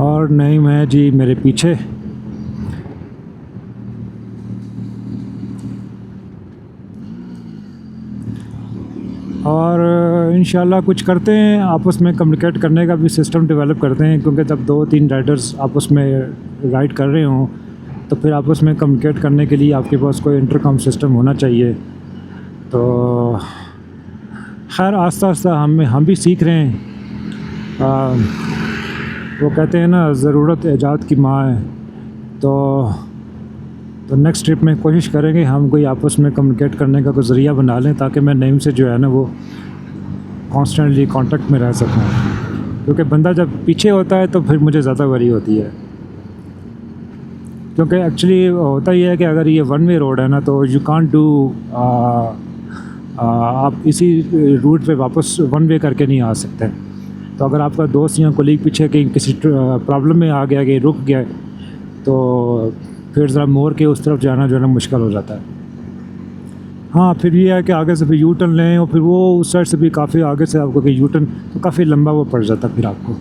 और नईम है जी मेरे पीछे। और इंशाल्लाह कुछ करते हैं, आपस में कम्युनिकेट करने का भी सिस्टम डेवलप करते हैं, क्योंकि जब 2-3 राइडर्स आपस में राइड कर रहे हों तो फिर आपस में कम्युनिकेट करने के लिए आपके पास कोई इंटरकॉम सिस्टम होना चाहिए। तो खैर आस्ता आस्ता हम भी सीख रहे हैं। वो कहते हैं ना, ज़रूरत ईजाद की माँ है। तो नेक्स्ट ट्रिप में कोशिश करेंगे हम कोई आपस में कम्युनिकेट करने का कोई ज़रिया बना लें, ताकि मैं नईम से जो है ना वो कॉन्स्टेंटली कांटेक्ट में रह सकूं। क्योंकि बंदा जब पीछे होता है तो फिर मुझे ज़्यादा वरी होती है, क्योंकि एक्चुअली होता ही है कि अगर ये वन वे रोड है ना, तो यू कांट डू आप इसी रूट पे वापस वन वे करके नहीं आ सकते। तो अगर आपका दोस्त या कोलीग पीछे कहीं किसी प्रॉब्लम में आ गया, कि रुक गया, तो फिर ज़रा मोड़ के उस तरफ जाना जो है ना मुश्किल हो जाता है। हाँ, फिर ये है कि आगे से फिर यू टर्न लें, और फिर वो उस साइड से भी काफ़ी आगे से आपको कि यू टर्न तो काफ़ी लंबा वो पड़ जाता है फिर आपको।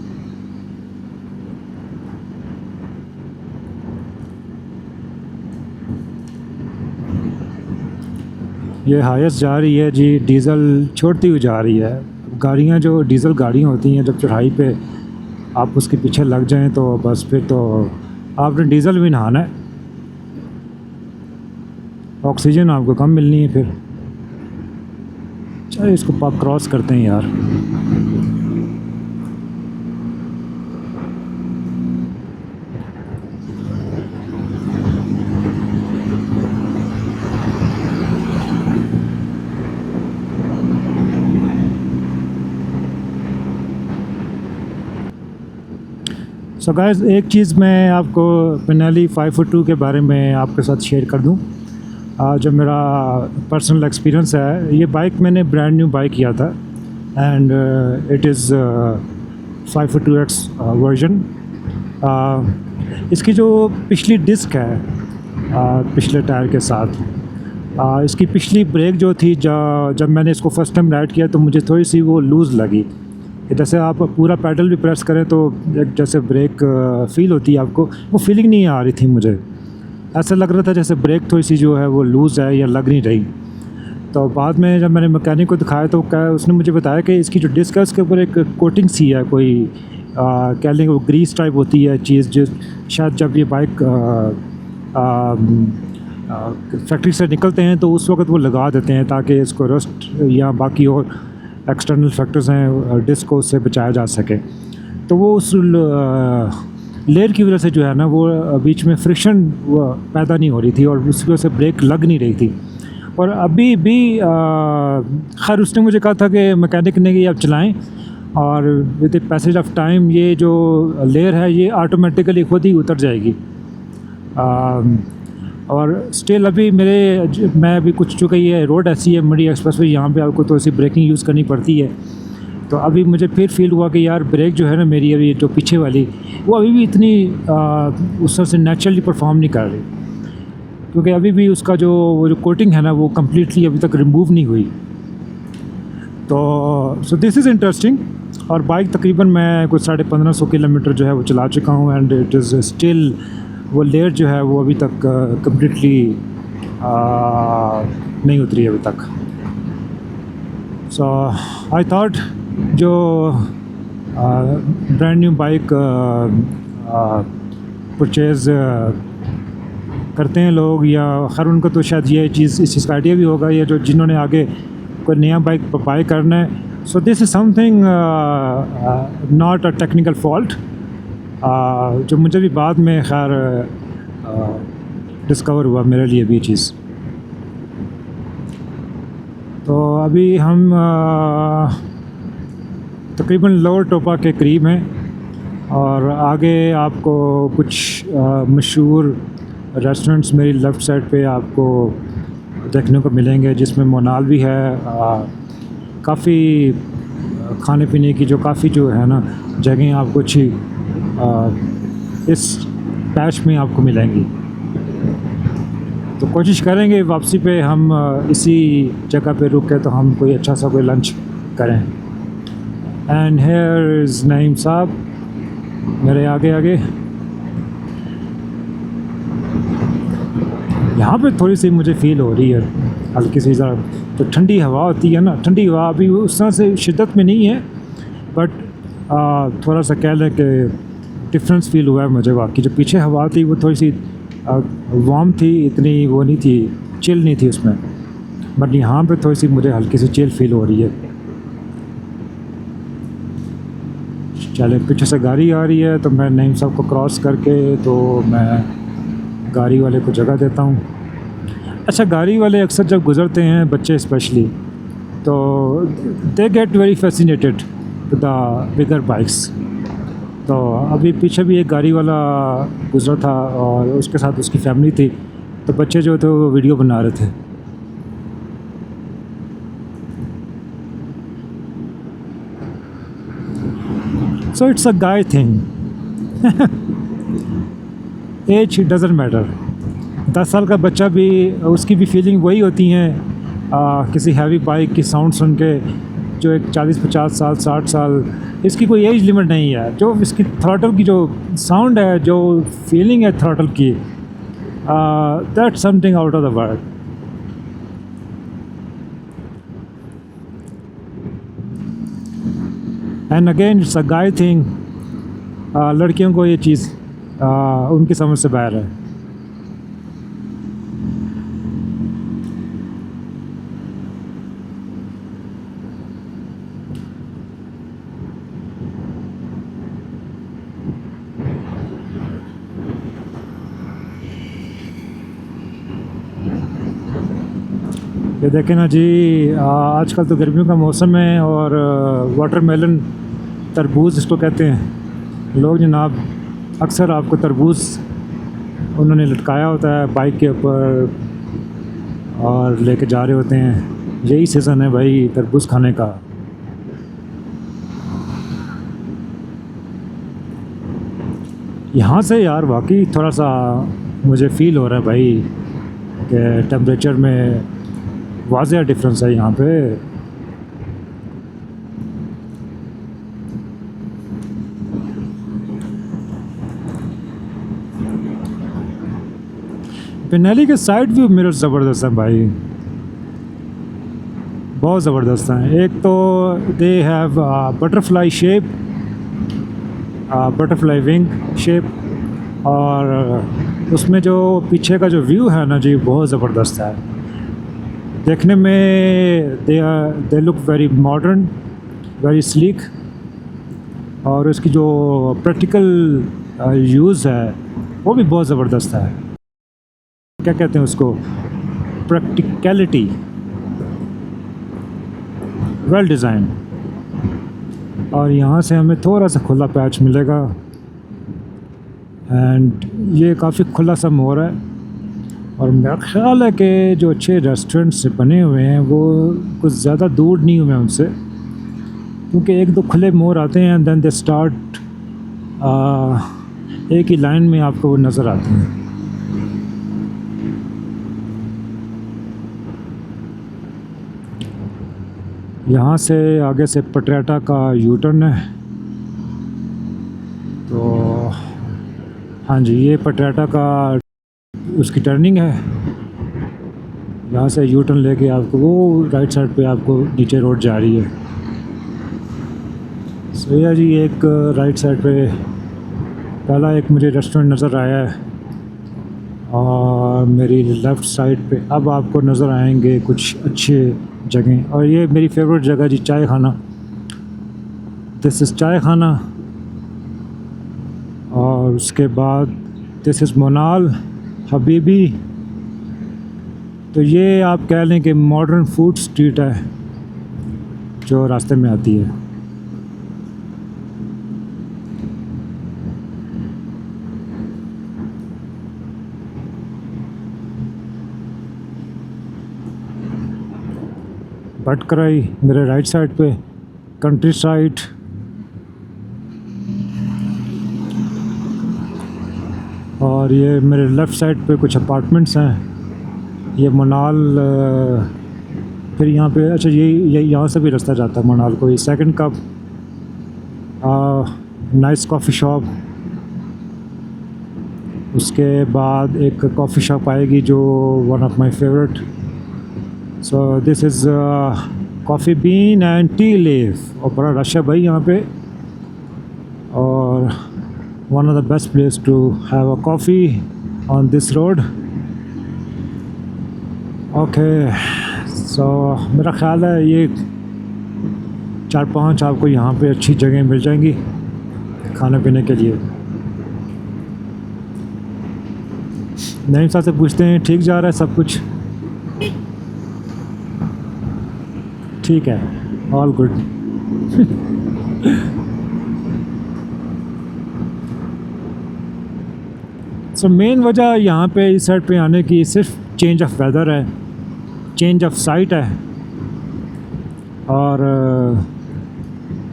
ये हाईएस्ट जा रही है जी, डीज़ल छोड़ती हुई जा रही है। गाड़ियाँ जो डीज़ल गाड़ियाँ होती हैं, जब चढ़ाई पे आप उसके पीछे लग जाएं तो बस फिर तो आपने डीज़ल भी नहाना है, ऑक्सीजन आपको कम मिलनी है फिर। चलिए इसको पाक क्रॉस करते हैं यार। सो गाइस, एक चीज़ मैं आपको पिनाली 542 के बारे में आपके साथ शेयर कर दूं। जो मेरा पर्सनल एक्सपीरियंस है, ये बाइक मैंने ब्रांड न्यू बाइक किया था and it is 542X version. इसकी जो पिछली डिस्क है पिछले टायर के साथ, इसकी पिछली ब्रेक जो थी, जब मैंने इसको फर्स्ट टाइम राइड किया तो मुझे थोड़ी सी वो लूज़ लगी। जैसे आप पूरा पेडल भी प्रेस करें तो एक जैसे ब्रेक फील होती है आपको, वो फीलिंग नहीं आ रही थी मुझे। ऐसा लग रहा था जैसे ब्रेक थोड़ी सी जो है वो लूज़ है या लग नहीं रही। तो बाद में जब मैंने मैकेनिक को दिखाया तो उसने मुझे बताया कि इसकी जो डिस्क है उसके ऊपर एक कोटिंग सी है, कोई कह लेंगे वो ग्रीस टाइप होती है चीज़, जो शायद जब ये बाइक फैक्ट्री से निकलते हैं तो उस वक्त वो लगा देते हैं ताकि इसको रस्ट या बाकी और एक्सटर्नल फैक्टर्स हैं डिस्क को उससे बचाया जा सके। तो वो उस लेयर की वजह से जो है ना वो बीच में फ्रिक्शन पैदा नहीं हो रही थी और उसकी वजह से ब्रेक लग नहीं रही थी। और अभी भी खैर उसने मुझे कहा था कि मैकेनिक ने कि आप चलाएं और with the passage of time ये जो लेयर है ये ऑटोमेटिकली खुद ही उतर जाएगी। और स्टिल अभी मैं अभी कुछ चुका, ये रोड ऐसी है मरी एक्सप्रेस वे, यहाँ पे आपको तो ऐसी ब्रेकिंग यूज़ करनी पड़ती है। तो अभी मुझे फिर फील हुआ कि यार ब्रेक जो है ना मेरी अभी जो पीछे वाली, वो अभी भी इतनी उस तरह से नेचुरली परफॉर्म नहीं कर रही, क्योंकि अभी भी उसका जो कोटिंग है ना वो कम्प्लीटली अभी तक रिमूव नहीं हुई। तो सो दिस इज़ इंटरेस्टिंग। और बाइक तकरीबन मैं कुछ 1550 किलोमीटर जो है वो चला चुका हूँ एंड इट इज़ स्टिल, वो लेयर जो है वो अभी तक कम्प्लीटली नहीं उतरी अभी तक। सो आई थॉट जो ब्रांड न्यू बाइक परचेज़ करते हैं लोग, या खैर उनको तो शायद ये चीज़ इस चीज़ का आइडिया भी होगा, या जो जिन्होंने आगे कोई नया बाइक बाय करना है। सो this is something not a technical fault, जो मुझे भी बाद में खैर डिस्कवर हुआ मेरे लिए भी चीज़। तो अभी हम तकरीबन लोअर टोपा के करीब हैं और आगे आपको कुछ मशहूर रेस्टोरेंट्स मेरी लेफ़्ट साइड पे आपको देखने को मिलेंगे, जिसमें मोनाल भी है। काफ़ी खाने पीने की काफ़ी जो है ना जगह आपको अच्छी इस पैच में आपको मिलेंगी। तो कोशिश करेंगे वापसी पे हम इसी जगह पे रुक के तो हम कोई अच्छा सा कोई लंच करें। एंड हेयर इज़ नईम साहब मेरे आगे आगे। यहाँ पे थोड़ी सी मुझे फ़ील हो रही है हल्की सी ज़रा, तो ठंडी हवा होती है ना, ठंडी हवा अभी उस तरह से शिद्दत में नहीं है, बट थोड़ा सा कह लें कि डिफरेंस फ़ील हुआ है मुझे। बाकी जो पीछे हवा थी वो थोड़ी सी वार्म थी, इतनी वो नहीं थी, चिल नहीं थी उसमें, बट यहाँ पे थोड़ी सी मुझे हल्की सी चिल फ़ील हो रही है। चले, पीछे से गाड़ी आ रही है तो मैं नईम साहब को क्रॉस करके तो मैं गाड़ी वाले को जगह देता हूँ। अच्छा, गाड़ी वाले अक्सर जब गुज़रते हैं, बच्चे स्पेशली, तो they get very fascinated with the bigger bikes. तो अभी पीछे भी एक गाड़ी वाला गुज़रा था और उसके साथ उसकी फैमिली थी, तो बच्चे जो थे वो वीडियो बना रहे थे। So it's a guy thing, as doesn't matter. 10 साल का बच्चा भी, उसकी भी फीलिंग वही होती हैं किसी हैवी बाइक की साउंड सुन के, जो एक 40-50 साल 60 साल, इसकी कोई एज लिमिट नहीं है। जो इसकी थ्रॉटल की जो साउंड है, जो फीलिंग है थ्रॉटल की, that's something out of the world. And again it's a guy thing, लड़कियों को ये चीज़ उनकी समझ से बाहर है। ये देखें ना जी, आजकल तो गर्मियों का मौसम है और वाटरमेलन, तरबूज इसको कहते हैं लोग जनाब। अक्सर आपको तरबूज उन्होंने लटकाया होता है बाइक के ऊपर और लेके जा रहे होते हैं। यही सीज़न है भाई तरबूज खाने का। यहाँ से यार वाकई थोड़ा सा मुझे फ़ील हो रहा है भाई कि टेम्परेचर में वाज़ेह डिफरेंस है यहाँ पे। पिनेली के साइड व्यू मिरर ज़बरदस्त हैं भाई, बहुत ज़बरदस्त हैं। एक तो they have butterfly shape, butterfly wing shape, और उसमें जो पीछे का जो व्यू है ना जी बहुत ज़बरदस्त है देखने में। They look very modern, very sleek, और उसकी जो प्रैक्टिकल यूज़ है वो भी बहुत ज़बरदस्त है। क्या कहते हैं उसको, प्रैक्टिकलिटी, वेल डिज़ाइन। और यहाँ से हमें थोड़ा सा खुला पैच मिलेगा एंड ये काफ़ी खुला सा मोर है। और मेरा ख़्याल है कि जो अच्छे रेस्टोरेंट्स बने हुए हैं वो कुछ ज़्यादा दूर नहीं हुए उनसे, क्योंकि एक दो खुले मोर आते हैं देन दे स्टार्ट, एक ही लाइन में आपको वो नज़र आते हैं। यहाँ से आगे से पटियाला का यू टर्न है, तो हाँ जी ये पटियाला का उसकी टर्निंग है। यहाँ से यू टर्न लेके आपको वो राइट साइड पे आपको नीचे रोड जा रही है। सो या जी एक राइट साइड पे पहला एक मुझे रेस्टोरेंट नज़र आया है और मेरी लेफ़्ट साइड पे अब आपको नज़र आएंगे कुछ अच्छे जगह। और ये मेरी फेवरेट जगह जी चाय खाना, दिस इज़ चाय खाना। और उसके बाद दिस इज़ मोनाल हबीबी। तो ये आप कह लें कि मॉडर्न फूड स्ट्रीट है जो रास्ते में आती है। भटकराई मेरे राइट साइड पे, कंट्री साइड। और ये मेरे लेफ़्ट साइड पे कुछ अपार्टमेंट्स हैं। ये मनाल, फिर यहाँ पे अच्छा ये यहाँ से भी रास्ता जाता है मनाल को। ये second cup, nice coffee shop. उसके बाद एक कॉफ़ी शॉप आएगी जो one of my favourite. So this is coffee been and T leaf. और बड़ा रश है भाई यहाँ पे, और one of the best place to have a coffee on this road. Okay, so मेरा ख़्याल है ये 4-5 आपको यहाँ पे अच्छी जगह मिल जाएंगी खाने पीने के लिए। नईम साहब से पूछते हैं ठीक जा रहा है सब कुछ? ठीक है, ऑल गुड। सो मेन वजह यहाँ पे इस साइड पे आने की सिर्फ चेंज ऑफ वेदर है, चेंज ऑफ साइट है, और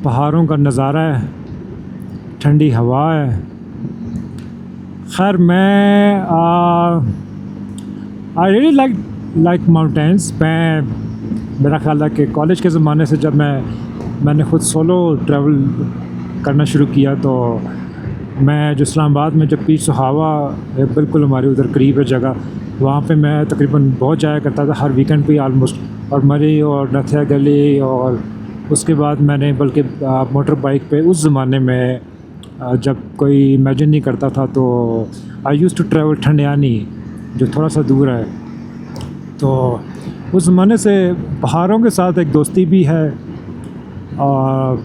पहाड़ों का नज़ारा है, ठंडी हवा है। खैर मैं आई रियली लाइक माउंटेन्स। मेरा ख्याल है कि कॉलेज के ज़माने से जब मैंने ख़ुद सोलो ट्रैवल करना शुरू किया, तो मैं जो इस्लामाबाद में जो पीर सुहावा बिल्कुल हमारे उधर करीब है जगह, वहाँ पे मैं तकरीबन बहुत जाया करता था हर वीकेंड पे ऑलमोस्ट। और मरी और नथिया गली और उसके बाद मैंने बल्कि मोटर बाइक पे उस ज़माने में जब कोई इमेजिन नहीं करता था तो आई यूज़ टू ट्रैवल ठंडियानी जो थोड़ा सा दूर है। तो उस ज़माने से पहाड़ों के साथ एक दोस्ती भी है और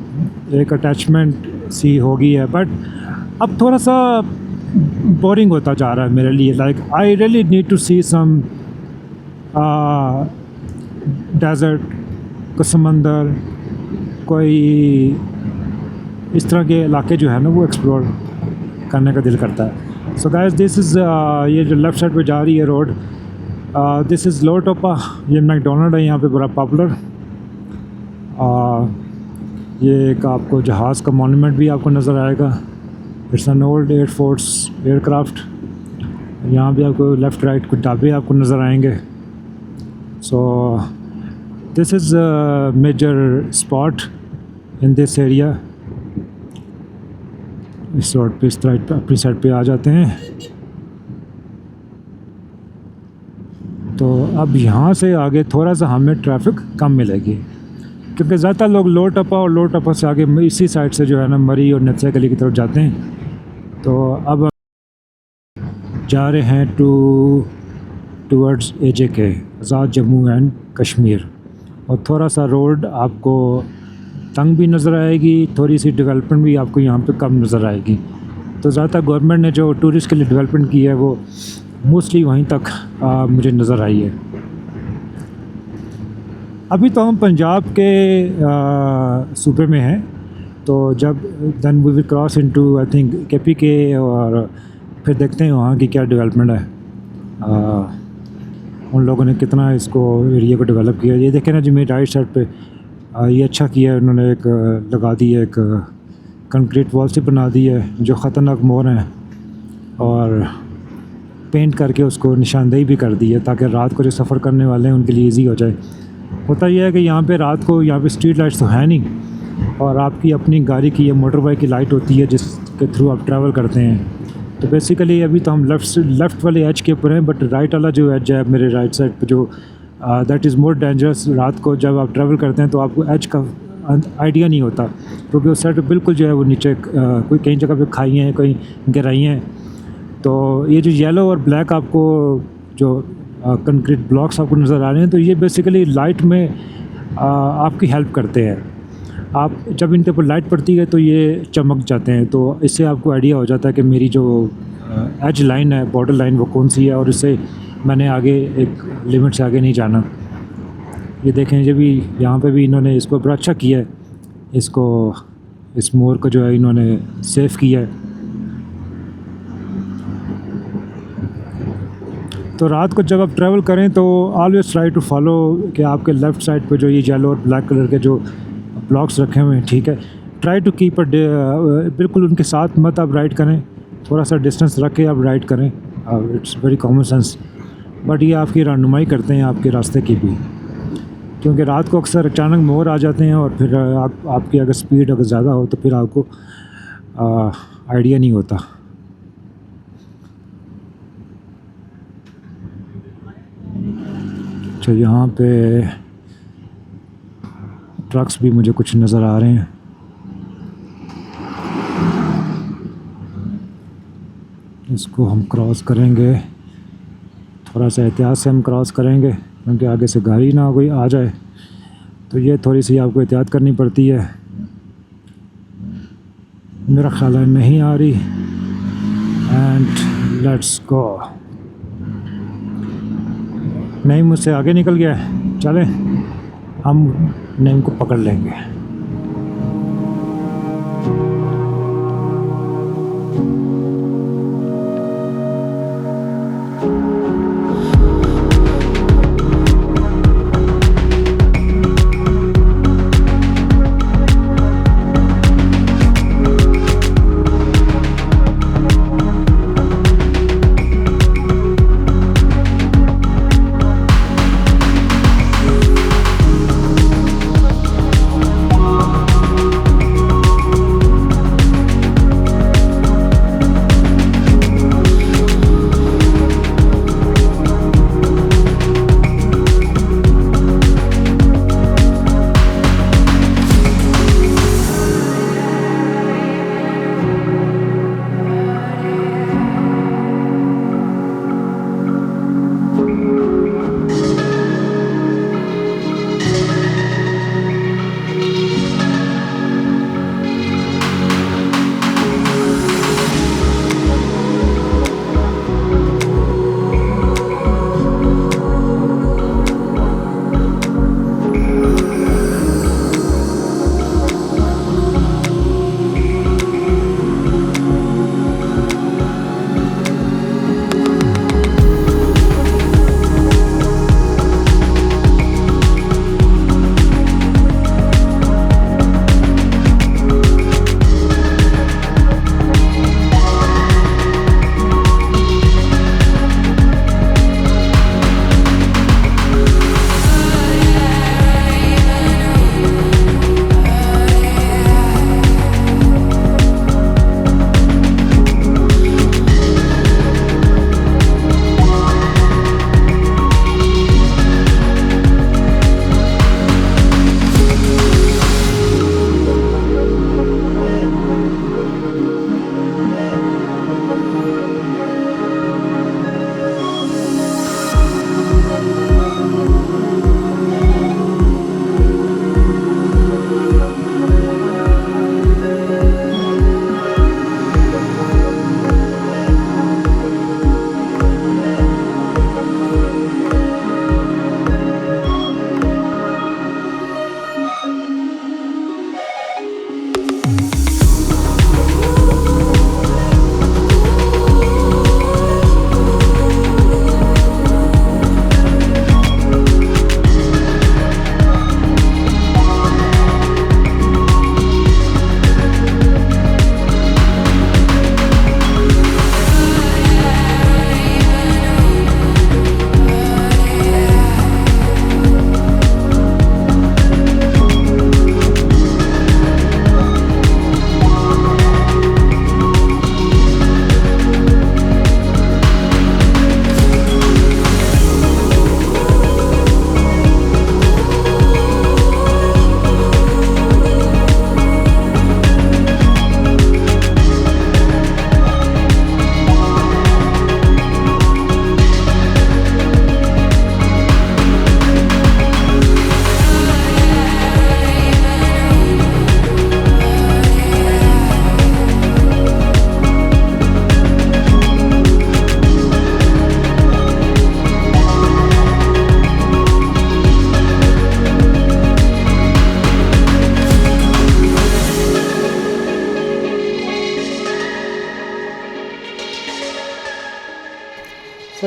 एक अटैचमेंट सी हो गई है, बट अब थोड़ा सा बोरिंग होता जा रहा है मेरे लिए। Like I really need to see some desert, कोई समंदर, कोई इस तरह के इलाके जो है ना वो एक्सप्लोर करने का दिल करता है। सो गाइस दिस इज़ ये जो लेफ़्ट साइड पे जा रही है रोड, दिस इज़ लोटोपा। ये मैकडोनल्ड है यहाँ पे बड़ा पॉपुलर। ये एक आपको जहाज़ का मॉन्यूमेंट भी आपको नज़र आएगा। It's an old air force aircraft. यहाँ भी आपको लेफ़्ट राइट कुछ ढाबे आपको नज़र आएंगे। So this is major spot in this area. इस रोड पे इस तरह अपनी साइड पे आ जाते हैं। तो अब यहाँ से आगे थोड़ा सा हमें ट्रैफिक कम मिलेगी क्योंकि ज़्यादातर लोग लोटपा और लोटपा से आगे इसी साइड से जो है ना मरी और नत्या गली की तरफ जाते हैं। तो अब जा रहे हैं towards AJK, Azad Jammu and Kashmir. और थोड़ा सा रोड आपको तंग भी नज़र आएगी, थोड़ी सी डेवलपमेंट भी आपको यहाँ पे कम नज़र आएगी। तो ज़्यादातर गवर्नमेंट ने जो टूरिस्ट के लिए डेवलपमेंट की है वो मोस्टली वहीं तक मुझे नज़र आई है। अभी तो हम पंजाब के सूबे में हैं, तो जब then we will cross into I think KPK और फिर देखते हैं वहाँ की क्या डेवलपमेंट है, उन लोगों ने कितना इसको एरिया को डेवलप किया। ये देखें ना जी मेरी राइट साइड पे ये अच्छा किया है उन्होंने, एक लगा दी है, एक कंक्रीट वॉल से बना दी है जो ख़तरनाक मोर हैं, और पेंट करके उसको निशानदेही भी कर दी है ताकि रात को जो सफ़र करने वाले हैं उनके लिए इजी हो जाए। होता यह है कि यहाँ पे रात को यहाँ पे स्ट्रीट लाइट्स तो है नहीं, और आपकी अपनी गाड़ी की या मोटर बाइक की लाइट होती है जिसके थ्रू आप ट्रैवल करते हैं। तो बेसिकली अभी तो हम लेफ़्ट वाले एज के ऊपर हैं, बट राइट वाला जो एज है मेरे राइट साइड पे जो दैट इज़ मोर डेंजरस। रात को जब आप ट्रैवल करते हैं तो आपको एज का आइडिया नहीं होता क्योंकि उस साइड पे बिल्कुल जो है वो नीचे कोई कई जगह पे खाई हैं, कहीं गहराई हैं। तो ये जो येलो और ब्लैक आपको जो कंक्रीट ब्लॉक्स आपको नज़र आ रहे हैं, तो ये बेसिकली लाइट में आपकी हेल्प करते हैं। आप जब इनके ऊपर लाइट पड़ती है तो ये चमक जाते हैं, तो इससे आपको आइडिया हो जाता है कि मेरी जो एज लाइन है, बॉर्डर लाइन, वो कौन सी है और इससे मैंने आगे एक लिमिट से आगे नहीं जाना। ये देखें ये भी यहाँ पे भी इन्होंने इसको बड़ा अच्छा किया है, इसको इस मोर को जो है इन्होंने सेफ किया है। तो रात को जब आप ट्रैवल करें तो ऑलवेज ट्राई टू फॉलो कि आपके लेफ़्ट साइड पे जो ये येलो और ब्लैक कलर के जो ब्लॉक्स रखे हुए हैं, ठीक है, ट्राई टू कीप बिल्कुल उनके साथ मत आप राइड करें, थोड़ा सा डिस्टेंस रख के आप राइड करें। It's very common sense, but ये आपकी रहनुमाई करते हैं आपके रास्ते की भी, क्योंकि रात को अक्सर अचानक मोर आ जाते हैं और फिर आपकी अगर स्पीड अगर ज़्यादा हो तो फिर आपको आइडिया नहीं होता। अच्छा, यहाँ पे ट्रक्स भी मुझे कुछ नज़र आ रहे हैं। इसको हम क्रॉस करेंगे, थोड़ा सा एहतियात से हम क्रॉस करेंगे क्योंकि आगे से गाड़ी ना कोई आ जाए, तो ये थोड़ी सी आपको एहतियात करनी पड़ती है। मेरा ख्याल है नहीं आ रही, एंड लेट्स गो। नहीं, मुझसे आगे निकल गया है, चलें हम नेम को पकड़ लेंगे।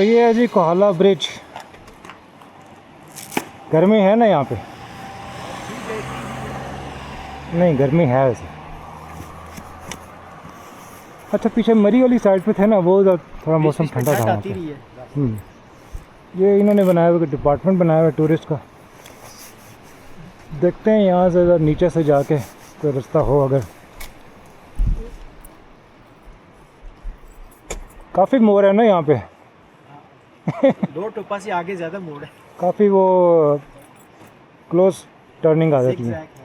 ये है जी कोहाला ब्रिज। गर्मी है ना यहाँ पे? नहीं गर्मी है वैसे। अच्छा पीछे मरी वाली साइड पे थे ना, वो थोड़ा मौसम ठंडा था वहाँ आती पे। रही है। ये इन्होंने बनाया हुआ डिपार्टमेंट बनाया हुआ टूरिस्ट का। देखते हैं यहाँ से अगर नीचे से जाके कोई रास्ता हो अगर। काफ़ी मोड़ है ना यहाँ पे। दो टोपा से आगे ज़्यादा मोड़ है। काफ़ी वो क्लोज टर्निंग आ जाती है। Zigzag है।